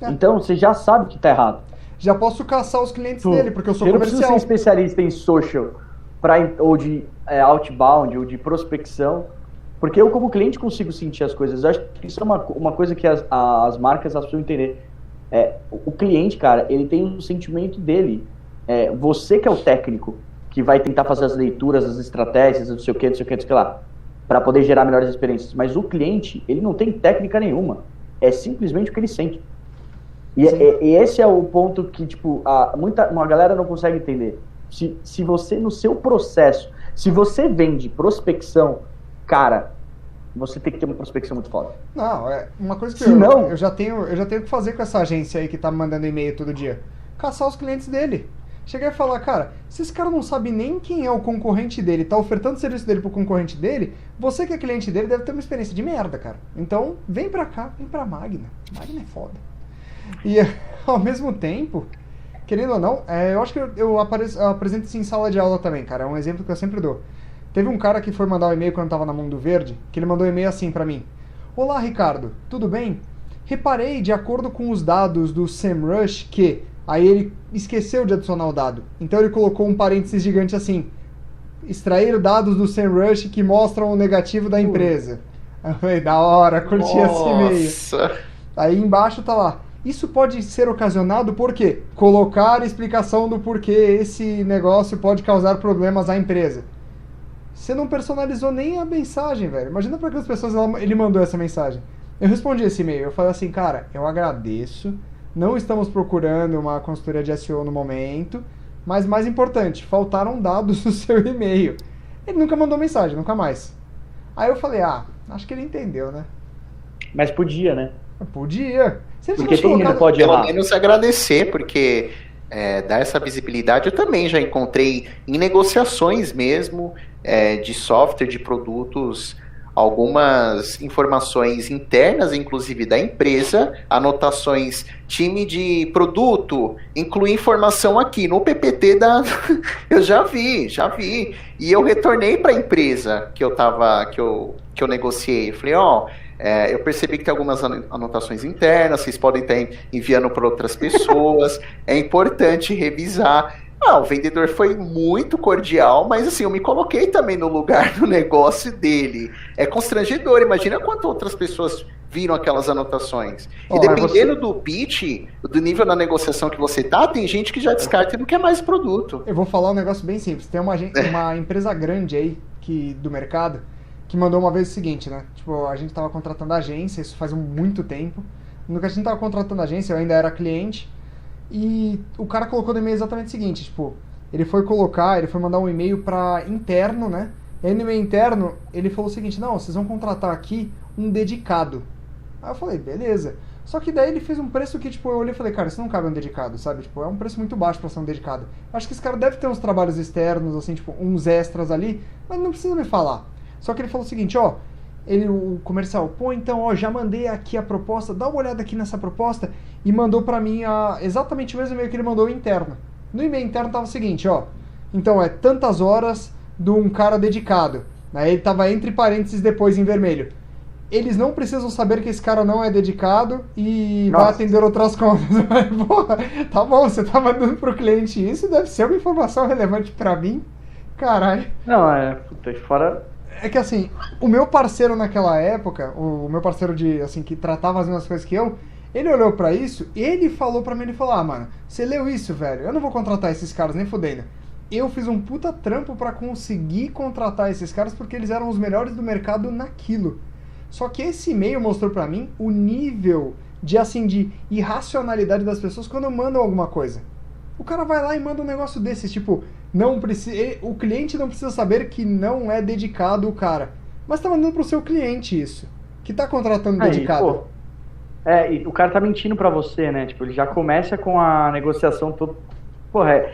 Então, você já sabe que tá errado. Já posso caçar os clientes dele, porque eu sou comercial. Eu não preciso ser especialista em social, ou de outbound, ou de prospecção, porque eu, como cliente, consigo sentir as coisas. Eu acho que isso é uma coisa que as marcas precisam entender. O cliente, cara, ele tem um sentimento dele. Você que é o técnico, que vai tentar fazer as leituras, as estratégias, não sei o que lá, para poder gerar melhores experiências. Mas o cliente, ele não tem técnica nenhuma. É simplesmente o que ele sente. E esse é o ponto que, tipo, uma galera não consegue entender. Se você, no seu processo, se você vende prospecção, cara, você tem que ter uma prospecção muito foda. Não, é uma coisa que eu já tenho que fazer com essa agência aí que tá me mandando e-mail todo dia. Caçar os clientes dele. Chegar e falar, cara, se esse cara não sabe nem quem é o concorrente dele, tá ofertando o serviço dele pro concorrente dele, você que é cliente dele deve ter uma experiência de merda, cara. Então, vem pra cá, vem pra Magna. Magna é foda. E, ao mesmo tempo, querendo ou não, eu acho que eu apresento isso em sala de aula também, cara. É um exemplo que eu sempre dou. Teve um cara que foi mandar um e-mail quando eu tava na Mundo Verde, que ele mandou um e-mail assim pra mim. Olá, Ricardo, tudo bem? Reparei, de acordo com os dados do SEMrush, que... Aí ele esqueceu de adicionar o dado. Então ele colocou um parênteses gigante assim. Extrair dados do SEMrush que mostram o negativo da empresa. Aí eu falei, da hora, curti esse e-mail. Aí embaixo tá lá. Isso pode ser ocasionado por quê? Colocar explicação do porquê esse negócio pode causar problemas à empresa. Você não personalizou nem a mensagem, velho. Imagina para quantas pessoas ele mandou essa mensagem. Eu respondi esse e-mail. Eu falei assim, cara, eu agradeço. Não estamos procurando uma consultoria de SEO no momento, mas mais importante, faltaram dados do seu e-mail. Ele nunca mandou mensagem, nunca mais. Aí eu falei, acho que ele entendeu, né? Mas podia, né? Podia. Se ele porque todo mundo pode errar. Pelo menos agradecer, porque dar essa visibilidade eu também já encontrei em negociações mesmo, de software, de produtos, algumas informações internas, inclusive da empresa, anotações, time de produto, incluir informação aqui no PPT eu já vi, e eu retornei para a empresa que eu negociei, falei, eu percebi que tem algumas anotações internas, vocês podem estar enviando para outras pessoas, é importante revisar. O vendedor foi muito cordial, mas assim, eu me coloquei também no lugar do negócio dele. É constrangedor, imagina quantas outras pessoas viram aquelas anotações. E dependendo do pitch, do nível da negociação que você tá, tem gente que já descarta e não quer mais produto. Eu vou falar um negócio bem simples. Tem uma empresa grande aí do mercado que mandou uma vez o seguinte, né? Tipo, a gente tava contratando agência, isso faz muito tempo. No que a gente tava contratando agência, eu ainda era cliente. E o cara colocou no e-mail exatamente o seguinte, tipo, ele foi mandar um e-mail para interno, né? E aí no e-mail interno, ele falou o seguinte, não, vocês vão contratar aqui um dedicado. Aí eu falei, beleza. Só que daí ele fez um preço que, tipo, eu olhei e falei, cara, isso não cabe um dedicado, sabe? Tipo, é um preço muito baixo pra ser um dedicado. Acho que esse cara deve ter uns trabalhos externos, assim, tipo, uns extras ali, mas não precisa me falar. Só que ele falou o seguinte, ó, o comercial, pô, então, ó, já mandei aqui a proposta, dá uma olhada aqui nessa proposta, e mandou pra mim exatamente o mesmo e-mail que ele mandou interno. No e-mail interno tava o seguinte, ó, então é tantas horas de um cara dedicado. Aí ele tava entre parênteses depois em vermelho. Eles não precisam saber que esse cara não é dedicado e vai atender outras contas. Porra, tá bom, você tá mandando pro cliente isso, deve ser uma informação relevante pra mim. Caralho. Não, puta, fora... É que assim, o meu parceiro naquela época, o meu parceiro assim, que tratava as mesmas coisas que eu, ele olhou pra isso, ele falou pra mim, ele falou, mano, você leu isso, velho? Eu não vou contratar esses caras nem fudendo. Eu fiz um puta trampo pra conseguir contratar esses caras porque eles eram os melhores do mercado naquilo. Só que esse e-mail mostrou pra mim o nível de irracionalidade das pessoas quando mandam alguma coisa. O cara vai lá e manda um negócio desses, tipo, não precisa, o cliente não precisa saber que não é dedicado o cara. Mas tá mandando pro seu cliente isso, que tá contratando dedicado. Pô, e o cara tá mentindo pra você, né? Tipo, ele já começa com a negociação toda... Porra,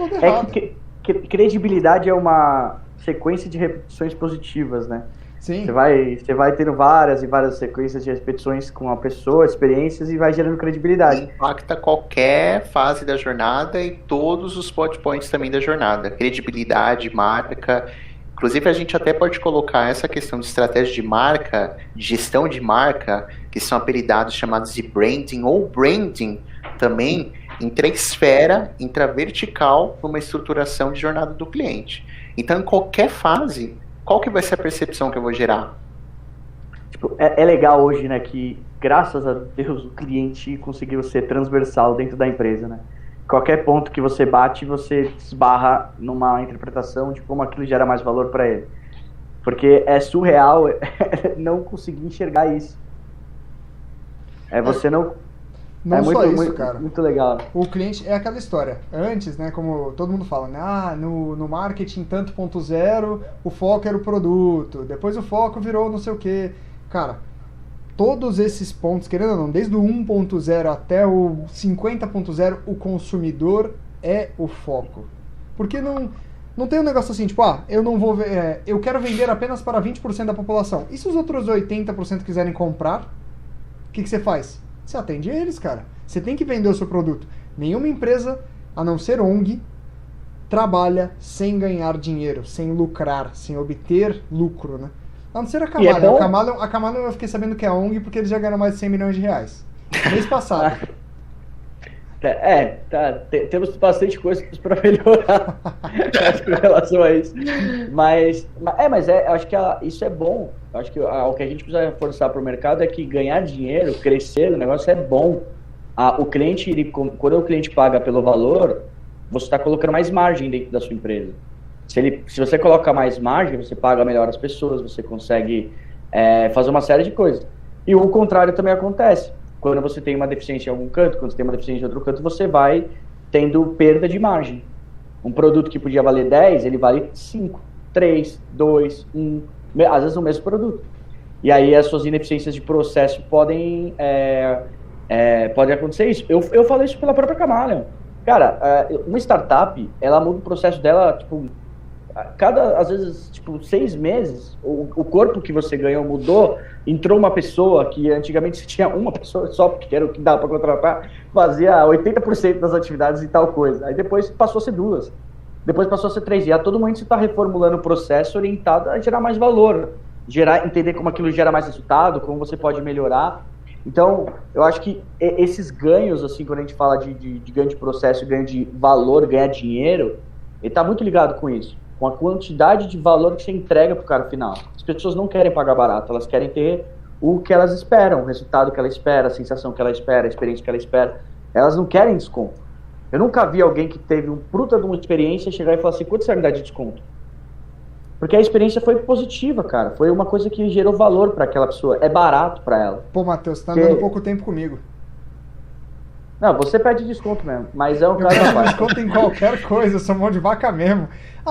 credibilidade é uma sequência de repetições positivas, né? Sim. Você vai tendo várias e várias sequências de repetições com a pessoa, experiências, e vai gerando credibilidade. Impacta qualquer fase da jornada e todos os plot points também da jornada. Credibilidade, marca. Inclusive, a gente até pode colocar essa questão de estratégia de marca, de gestão de marca, que são apelidados chamados de branding ou branding também, intra-esfera, intravertical, numa estruturação de jornada do cliente. Então, em qualquer fase, qual que vai ser a percepção que eu vou gerar? Tipo, é legal hoje, né, que graças a Deus o cliente conseguiu ser transversal dentro da empresa, né? Qualquer ponto que você bate, você esbarra numa interpretação de como aquilo gera mais valor para ele. Porque é surreal não conseguir enxergar isso. Você não... Não só isso, cara. Muito legal. O cliente, é aquela história. Antes, né, como todo mundo fala, né, no marketing tanto ponto zero, o foco era o produto. Depois o foco virou não sei o quê. Cara, todos esses pontos, querendo ou não, desde o 1.0 até o 50.0, o consumidor é o foco. Porque não tem um negócio assim, tipo, eu não vou eu quero vender apenas para 20% da população. E se os outros 80% quiserem comprar, o que você faz? Você atende eles, cara. Você tem que vender o seu produto. Nenhuma empresa, a não ser ONG, trabalha sem ganhar dinheiro, sem lucrar, sem obter lucro, né? A não ser a Camalion. A Camalion eu fiquei sabendo que é ONG porque eles já ganharam mais de 100 milhões de reais. Mês passado. Temos bastante coisas para melhorar com relação a isso. Mas acho que isso é bom. Acho que o que a gente precisa forçar para o mercado é que ganhar dinheiro, crescer, o negócio é bom. O cliente, quando o cliente paga pelo valor, você está colocando mais margem dentro da sua empresa. Se você coloca mais margem, você paga melhor as pessoas, você consegue fazer uma série de coisas. E o contrário também acontece. Quando você tem uma deficiência em algum canto, quando você tem uma deficiência em outro canto, você vai tendo perda de margem. Um produto que podia valer 10, ele vale 5, 3, 2, 1, às vezes o mesmo produto. E aí as suas ineficiências de processo podem acontecer isso. Eu falei isso pela própria Camalion. Cara, uma startup, ela muda o processo dela, tipo, às vezes, tipo, 6 meses, o corpo que você ganhou mudou, entrou uma pessoa que antigamente você tinha uma pessoa só, porque era o que dava para contratar, fazia 80% das atividades e tal coisa. Aí depois passou a ser 2, depois passou a ser 3. E a todo momento você está reformulando o processo orientado a gerar mais valor, entender como aquilo gera mais resultado, como você pode melhorar. Então, eu acho que esses ganhos, assim, quando a gente fala de ganho de processo, ganho de valor, ganhar dinheiro, ele está muito ligado com isso, com a quantidade de valor que você entrega para o cara final. As pessoas não querem pagar barato, elas querem ter o que elas esperam, o resultado que ela espera, a sensação que ela espera, a experiência que ela espera. Elas não querem desconto. Eu nunca vi alguém que teve um puta de uma experiência chegar e falar assim, quanto você vai me dar de desconto? Porque a experiência foi positiva, cara. Foi uma coisa que gerou valor para aquela pessoa. É barato para ela. Pô, Matheus, você tá andando pouco tempo comigo. Não, você pede desconto mesmo, mas é um cara que faz. Desconto em qualquer coisa, eu sou mão de vaca mesmo.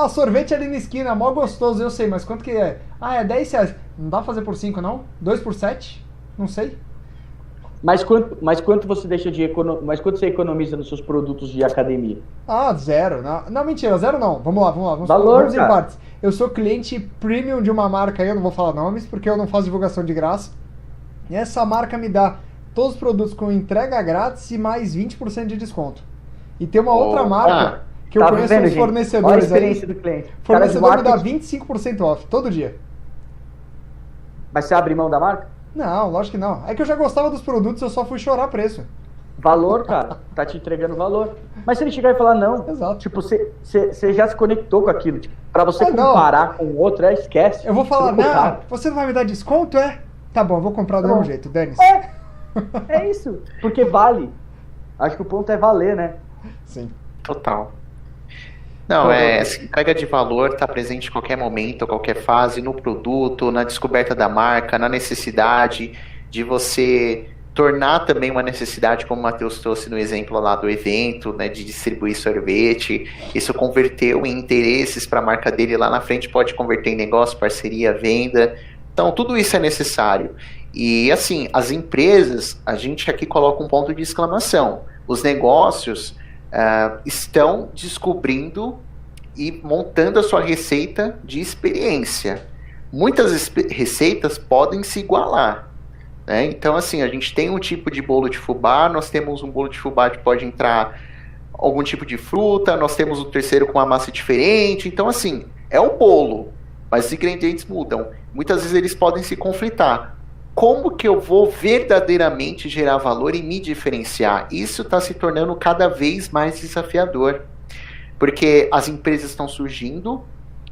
Sorvete ali na esquina, mó gostoso, eu sei, mas quanto que é? É 10 reais. Não dá pra fazer por 5, não? 2 por 7? Não sei. Mas quanto você deixa mas quanto você economiza nos seus produtos de academia? Ah, zero. Não, mentira, zero não. Vamos lá. Vamos em cara. partes. Eu sou cliente premium de uma marca aí, eu não vou falar nomes, porque eu não faço divulgação de graça. E essa marca me dá todos os produtos com entrega grátis e mais 20% de desconto. E tem uma outra marca que eu conheço uns fornecedores. Olha a experiência do cliente. O fornecedor me dá 25% off todo dia. Mas você abre mão da marca? Não, lógico que não. É que eu já gostava dos produtos, eu só fui chorar preço. Valor, cara. Tá te entregando valor. Mas se ele chegar e falar não, Exato. tipo, você já se conectou com aquilo. Tipo, pra você comparar com o outro, esquece. Eu vou falar, não, você não vai me dar desconto, é? Tá bom, eu vou comprar do mesmo jeito, dane-se. É isso. Porque vale. Acho que o ponto é valer, né? Sim. Total. Não, essa entrega de valor está presente em qualquer momento, qualquer fase, no produto, na descoberta da marca, na necessidade de você tornar também uma necessidade, como o Matheus trouxe no exemplo lá do evento, né, de distribuir sorvete. Isso converteu em interesses para a marca dele lá na frente, pode converter em negócio, parceria, venda. Então, tudo isso é necessário. E, assim, as empresas, a gente aqui coloca um ponto de exclamação. Os negócios estão descobrindo e montando a sua receita de experiência. Muitas receitas podem se igualar, né? Então, assim, a gente tem um tipo de bolo de fubá, nós temos um bolo de fubá que pode entrar algum tipo de fruta, nós temos um terceiro com uma massa diferente. Então, assim, é um bolo, mas os ingredientes mudam. Muitas vezes eles podem se conflitar. Como que eu vou verdadeiramente gerar valor e me diferenciar? Isso está se tornando cada vez mais desafiador, porque as empresas estão surgindo.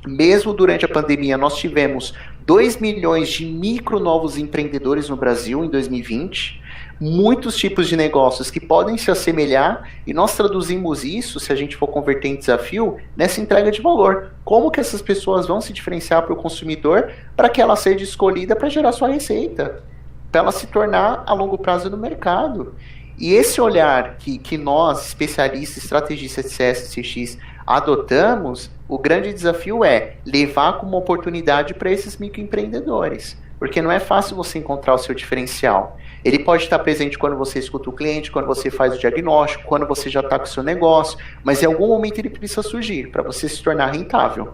Mesmo durante a pandemia, nós tivemos 2 milhões de micro novos empreendedores no Brasil em 2020, muitos tipos de negócios que podem se assemelhar, e nós traduzimos isso, se a gente for converter em desafio, nessa entrega de valor. Como que essas pessoas vão se diferenciar para o consumidor para que ela seja escolhida para gerar sua receita, para ela se tornar a longo prazo no mercado. E esse olhar que nós, especialistas, estrategistas de CSCX, adotamos, o grande desafio é levar como oportunidade para esses microempreendedores. Porque não é fácil você encontrar o seu diferencial. Ele pode estar presente quando você escuta o cliente, quando você faz o diagnóstico, quando você já está com o seu negócio, mas em algum momento ele precisa surgir para você se tornar rentável.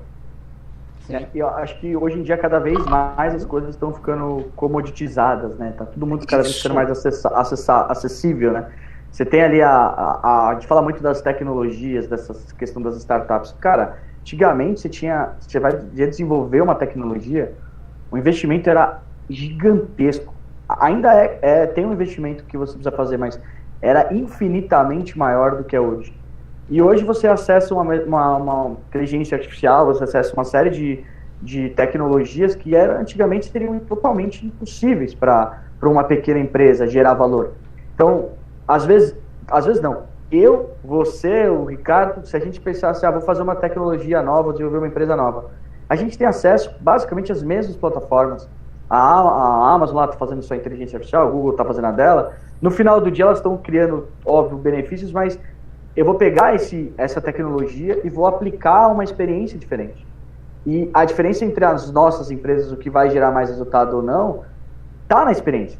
Eu acho que hoje em dia cada vez mais as coisas estão ficando comoditizadas, né? Tá todo mundo cada vez ficando mais acessível, né? Você tem ali a gente fala muito das tecnologias, dessa questão das startups. Cara, antigamente você vai desenvolver uma tecnologia, o investimento era gigantesco. Ainda tem um investimento que você precisa fazer, mas era infinitamente maior do que é hoje. E hoje você acessa uma inteligência artificial, você acessa uma série de tecnologias que antigamente seriam totalmente impossíveis para uma pequena empresa gerar valor. Então, às vezes não. Você, o Ricardo, se a gente pensasse, vou fazer uma tecnologia nova, desenvolver uma empresa nova, a gente tem acesso basicamente às mesmas plataformas. A Amazon lá está fazendo sua inteligência artificial, o Google está fazendo a dela. No final do dia elas estão criando, óbvio, benefícios, mas eu vou pegar essa tecnologia e vou aplicar uma experiência diferente. E a diferença entre as nossas empresas, o que vai gerar mais resultado ou não, tá na experiência.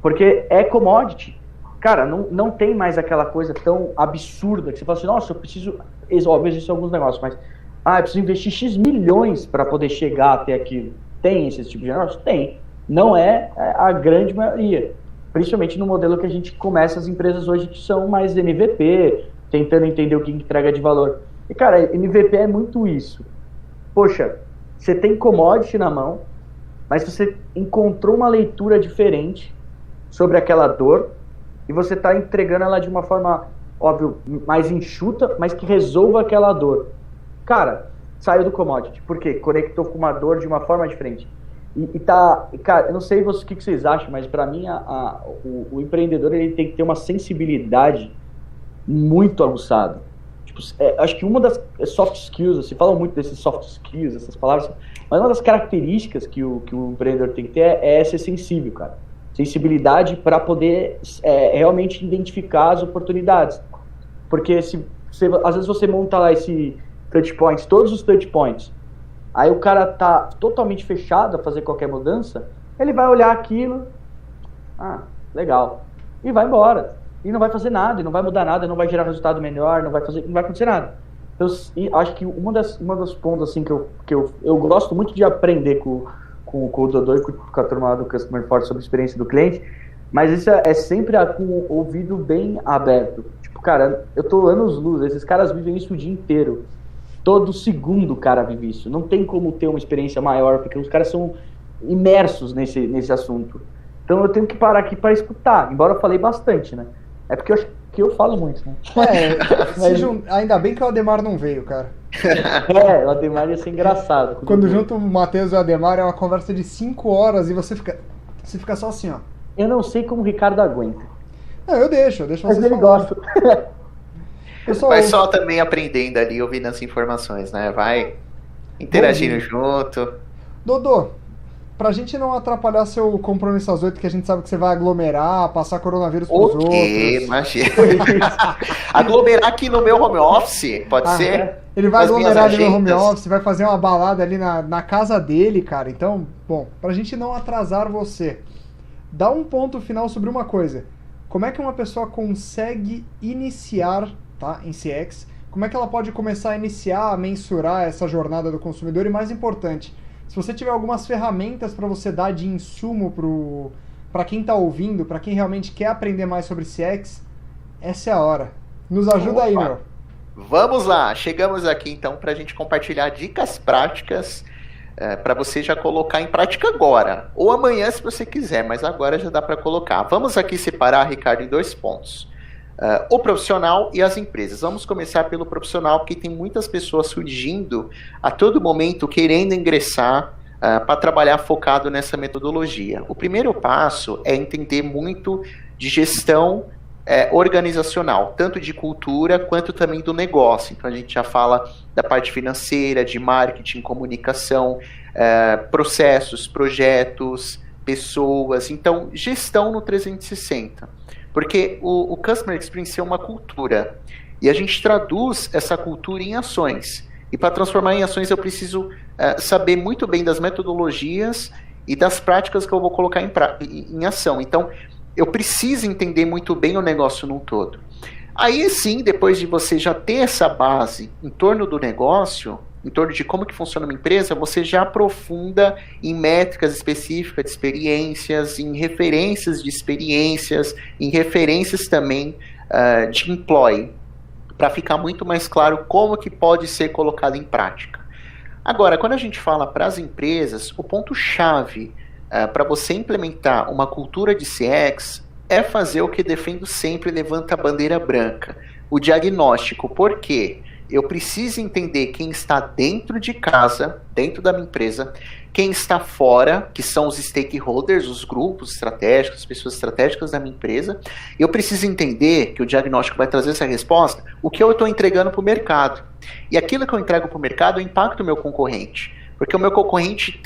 Porque é commodity. Cara, não tem mais aquela coisa tão absurda que você fala assim, nossa, eu preciso... Óbvio, existem alguns negócios, mas... eu preciso investir X milhões para poder chegar até aquilo. Tem esse tipo de negócio? Tem. Não é a grande maioria. Principalmente no modelo que a gente começa as empresas hoje que são mais MVP, tentando entender o que entrega de valor. E, cara, MVP é muito isso. Poxa, você tem commodity na mão, mas você encontrou uma leitura diferente sobre aquela dor e você está entregando ela de uma forma, óbvio, mais enxuta, mas que resolva aquela dor. Cara, saiu do commodity. Por quê? Conectou com uma dor de uma forma diferente. Cara, eu não sei o que vocês acham, mas para mim o empreendedor ele tem que ter uma sensibilidade muito aguçada. Tipo, acho que uma das soft skills, se fala muito desses soft skills, essas palavras, mas uma das características que o empreendedor tem que ter é ser sensível, cara. Sensibilidade para poder realmente identificar as oportunidades. Porque às vezes você monta lá esse touch points, todos os touch points, aí o cara tá totalmente fechado a fazer qualquer mudança, ele vai olhar aquilo, legal. e vai embora. E não vai fazer nada, e não vai mudar nada, não vai gerar resultado melhor, não vai acontecer nada. Eu acho que uma das pontos assim, que eu gosto muito de aprender com o Dodô e com a turma do Customer Force sobre a experiência do cliente, mas isso é sempre com o ouvido bem aberto. Tipo, cara, eu tô anos-luz, esses caras vivem isso o dia inteiro. Todo segundo o cara vive isso. Não tem como ter uma experiência maior, porque os caras são imersos nesse assunto. Então eu tenho que parar aqui para escutar, embora eu falei bastante, né? É porque eu acho que eu falo muito, né? Ainda bem que o Ademar não veio, cara. O Ademar ia ser engraçado. Quando junto o Matheus e o Ademar é uma conversa de 5 horas e você fica só assim, ó. Eu não sei como o Ricardo aguenta. Não, eu deixo vocês mas ele gosta. Vai só também aprendendo ali, ouvindo as informações, né? Vai interagindo junto. Dodô, pra gente não atrapalhar seu compromisso às 8, que a gente sabe que você vai aglomerar, passar coronavírus pros outros. Imagina. Aglomerar aqui no meu home office, pode ser? Ele vai aglomerar ali no home office, vai fazer uma balada ali na casa dele, cara. Então, bom, pra gente não atrasar você, dá um ponto final sobre uma coisa. Como é que uma pessoa consegue iniciar, tá, em CX? Como é que ela pode começar a iniciar, a mensurar essa jornada do consumidor? E mais importante, se você tiver algumas ferramentas para você dar de insumo para quem está ouvindo, para quem realmente quer aprender mais sobre CX, essa é a hora. Nos ajuda aí, meu. Vamos lá, chegamos aqui então para a gente compartilhar dicas práticas para você já colocar em prática agora, ou amanhã se você quiser, mas agora já dá para colocar. Vamos aqui separar, Ricardo, em 2 pontos. O profissional e as empresas. Vamos começar pelo profissional, porque tem muitas pessoas surgindo a todo momento querendo ingressar para trabalhar focado nessa metodologia. O primeiro passo é entender muito de gestão organizacional, tanto de cultura quanto também do negócio. Então a gente já fala da parte financeira, de marketing, comunicação, processos, projetos, pessoas. Então, gestão no 360. Porque o Customer Experience é uma cultura. E a gente traduz essa cultura em ações. E para transformar em ações eu preciso saber muito bem das metodologias e das práticas que eu vou colocar em ação. Então, eu preciso entender muito bem o negócio num todo. Aí sim, depois de você já ter essa base em torno do negócio, em torno de como que funciona uma empresa, você já aprofunda em métricas específicas de experiências, em referências de experiências, em referências também de employee, para ficar muito mais claro como que pode ser colocado em prática. Agora, quando a gente fala para as empresas, o ponto-chave para você implementar uma cultura de CX é fazer o que defendo sempre, levanta a bandeira branca, o diagnóstico. Por quê? Eu preciso entender quem está dentro de casa, dentro da minha empresa, quem está fora, que são os stakeholders, os grupos estratégicos, as pessoas estratégicas da minha empresa. Eu preciso entender que o diagnóstico vai trazer essa resposta, o que eu estou entregando para o mercado. E aquilo que eu entrego para o mercado impacta o meu concorrente. Porque o meu concorrente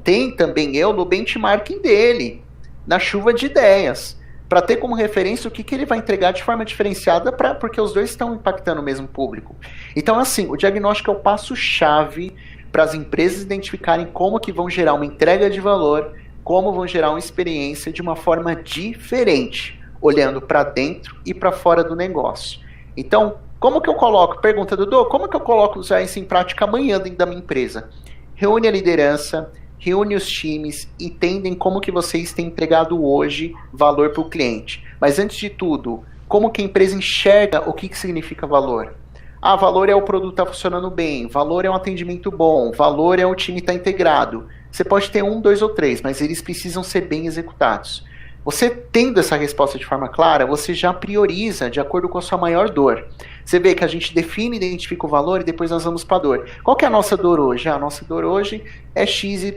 tem também eu no benchmarking dele, na chuva de ideias, para ter como referência o que ele vai entregar de forma diferenciada, porque os dois estão impactando o mesmo público. Então, assim, o diagnóstico é o passo-chave para as empresas identificarem como que vão gerar uma entrega de valor, como vão gerar uma experiência de uma forma diferente, olhando para dentro e para fora do negócio. Então, como que eu coloco? Pergunta, Dodô, como que eu coloco já isso em prática amanhã dentro da minha empresa? Reúne a liderança, reúne os times, entendem como que vocês têm entregado hoje valor para o cliente. Mas antes de tudo, como que a empresa enxerga o que significa valor? Valor é o produto estar funcionando bem, valor é um atendimento bom, valor é o time estar integrado. Você pode ter 1, 2 ou 3, mas eles precisam ser bem executados. Você tendo essa resposta de forma clara, você já prioriza de acordo com a sua maior dor. Você vê que a gente define, identifica o valor e depois nós vamos para a dor. Qual que é a nossa dor hoje? A nossa dor hoje é XYZ.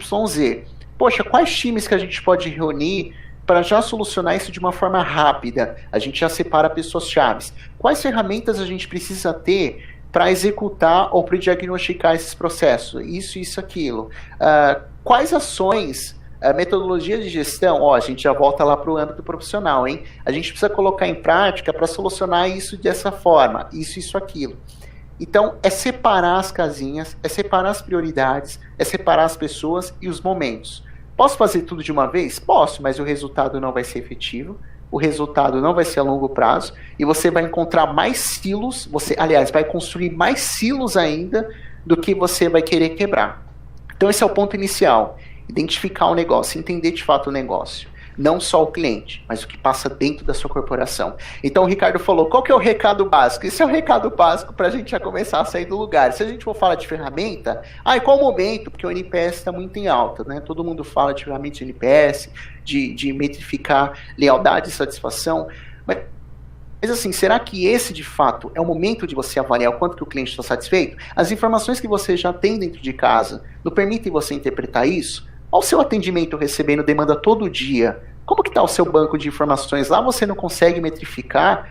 Poxa, quais times que a gente pode reunir para já solucionar isso de uma forma rápida? A gente já separa pessoas chaves. Quais ferramentas a gente precisa ter para executar ou para diagnosticar esses processos? Isso, aquilo. Quais ações... metodologia de gestão, a gente já volta lá para o âmbito profissional, hein? A gente precisa colocar em prática para solucionar isso dessa forma, isso, aquilo. Então, é separar as casinhas, é separar as prioridades, é separar as pessoas e os momentos. Posso fazer tudo de uma vez? Posso, mas o resultado não vai ser efetivo, o resultado não vai ser a longo prazo, e você vai encontrar mais silos, aliás, vai construir mais silos ainda do que você vai querer quebrar. Então esse é o ponto inicial, identificar o negócio, entender de fato o negócio. Não só o cliente, mas o que passa dentro da sua corporação. Então o Ricardo falou, qual que é o recado básico? Esse é o recado básico para a gente já começar a sair do lugar. Se a gente for falar de ferramenta, em qual momento? Porque o NPS está muito em alta, né? Todo mundo fala de ferramenta de NPS, de metrificar lealdade e satisfação. Mas assim, será que esse de fato é o momento de você avaliar o quanto que o cliente está satisfeito? As informações que você já tem dentro de casa não permitem você interpretar isso? Olha o seu atendimento recebendo demanda todo dia. Como que está o seu banco de informações? Lá você não consegue metrificar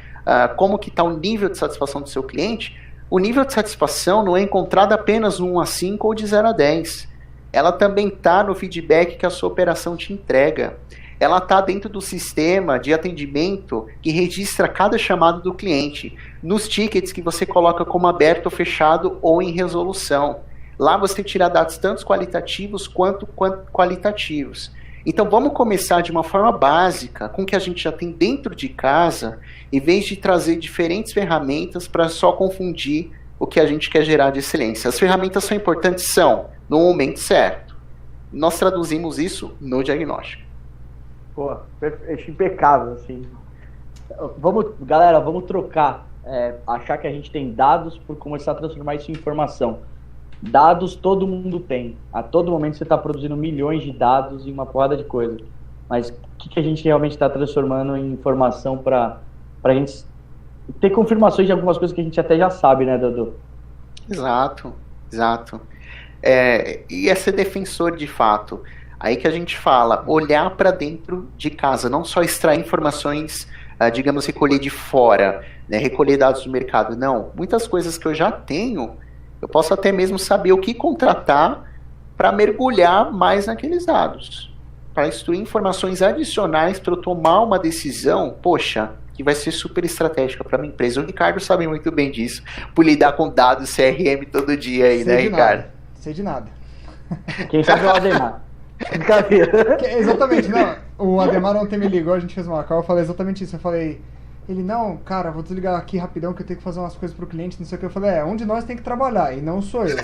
como que está o nível de satisfação do seu cliente? O nível de satisfação não é encontrado apenas no 1 a 5 ou de 0 a 10. Ela também está no feedback que a sua operação te entrega. Ela está dentro do sistema de atendimento que registra cada chamado do cliente, nos tickets que você coloca como aberto ou fechado ou em resolução. Lá você tira dados tanto qualitativos quanto qualitativos. Então vamos começar de uma forma básica, com o que a gente já tem dentro de casa, em vez de trazer diferentes ferramentas para só confundir o que a gente quer gerar de excelência. As ferramentas são importantes? São, no momento certo. Nós traduzimos isso no diagnóstico. Pô, impecável, assim. Galera, vamos trocar. Achar que a gente tem dados por começar a transformar isso em informação. Dados todo mundo tem. A todo momento você está produzindo milhões de dados e uma porrada de coisa. Mas o que a gente realmente está transformando em informação para a gente ter confirmações de algumas coisas que a gente até já sabe, né, Dodô? Exato. E é ser defensor de fato. Aí que a gente fala, olhar para dentro de casa, não só extrair informações, digamos, recolher de fora, né, recolher dados do mercado. Não, muitas coisas que eu já tenho, eu posso até mesmo saber o que contratar para mergulhar mais naqueles dados, para instruir informações adicionais para eu tomar uma decisão, poxa, que vai ser super estratégica para minha empresa. O Ricardo sabe muito bem disso, por lidar com dados CRM todo dia aí, né, Ricardo? Sei de nada. Quem sabe é o Ademar. Exatamente, não. O Ademar ontem me ligou, a gente fez uma call, eu falei exatamente isso. Eu falei, ele, não, cara, vou desligar aqui rapidão que eu tenho que fazer umas coisas pro cliente, não sei o que. Eu falei, um de nós tem que trabalhar, e não sou eu.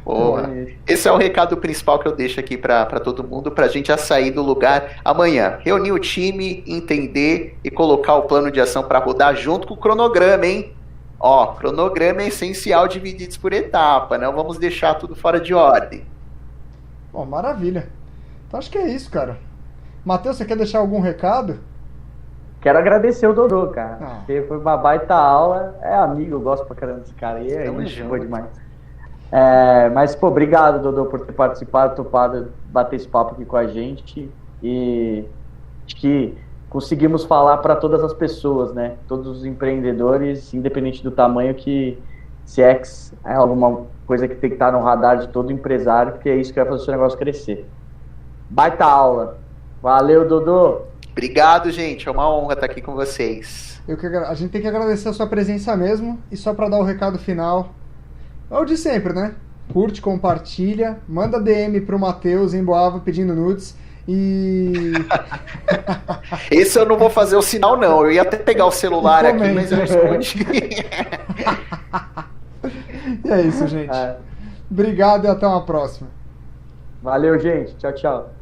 Boa. Esse é o recado principal que eu deixo aqui pra todo mundo, pra gente já sair do lugar amanhã. Reunir o time, entender e colocar o plano de ação pra rodar junto com o cronograma, hein? Cronograma é essencial, divididos por etapa, não vamos deixar tudo fora de ordem. Bom, maravilha. Então acho que é isso, cara. Matheus, você quer deixar algum recado? Quero agradecer o Dodô, cara. Porque foi uma baita aula. É amigo, eu gosto pra caramba desse cara aí. É muito boa demais. Mas, pô, obrigado, Dodô, por ter participado, topado, bater esse papo aqui com a gente. E acho que conseguimos falar para todas as pessoas, né? Todos os empreendedores, independente do tamanho, que CX é alguma coisa que tem que estar no radar de todo empresário, porque é isso que vai fazer o seu negócio crescer. Baita aula. Valeu, Dodô. Obrigado, gente. É uma honra estar aqui com vocês. A gente tem que agradecer a sua presença mesmo. E só para dar o recado final, é o de sempre, né? Curte, compartilha, manda DM pro Matheus em Boava pedindo nudes. E... Esse eu não vou fazer o sinal, não. Eu ia até pegar o celular aqui, mas eu escondi. E é isso, gente. Obrigado e até uma próxima. Valeu, gente. Tchau, tchau.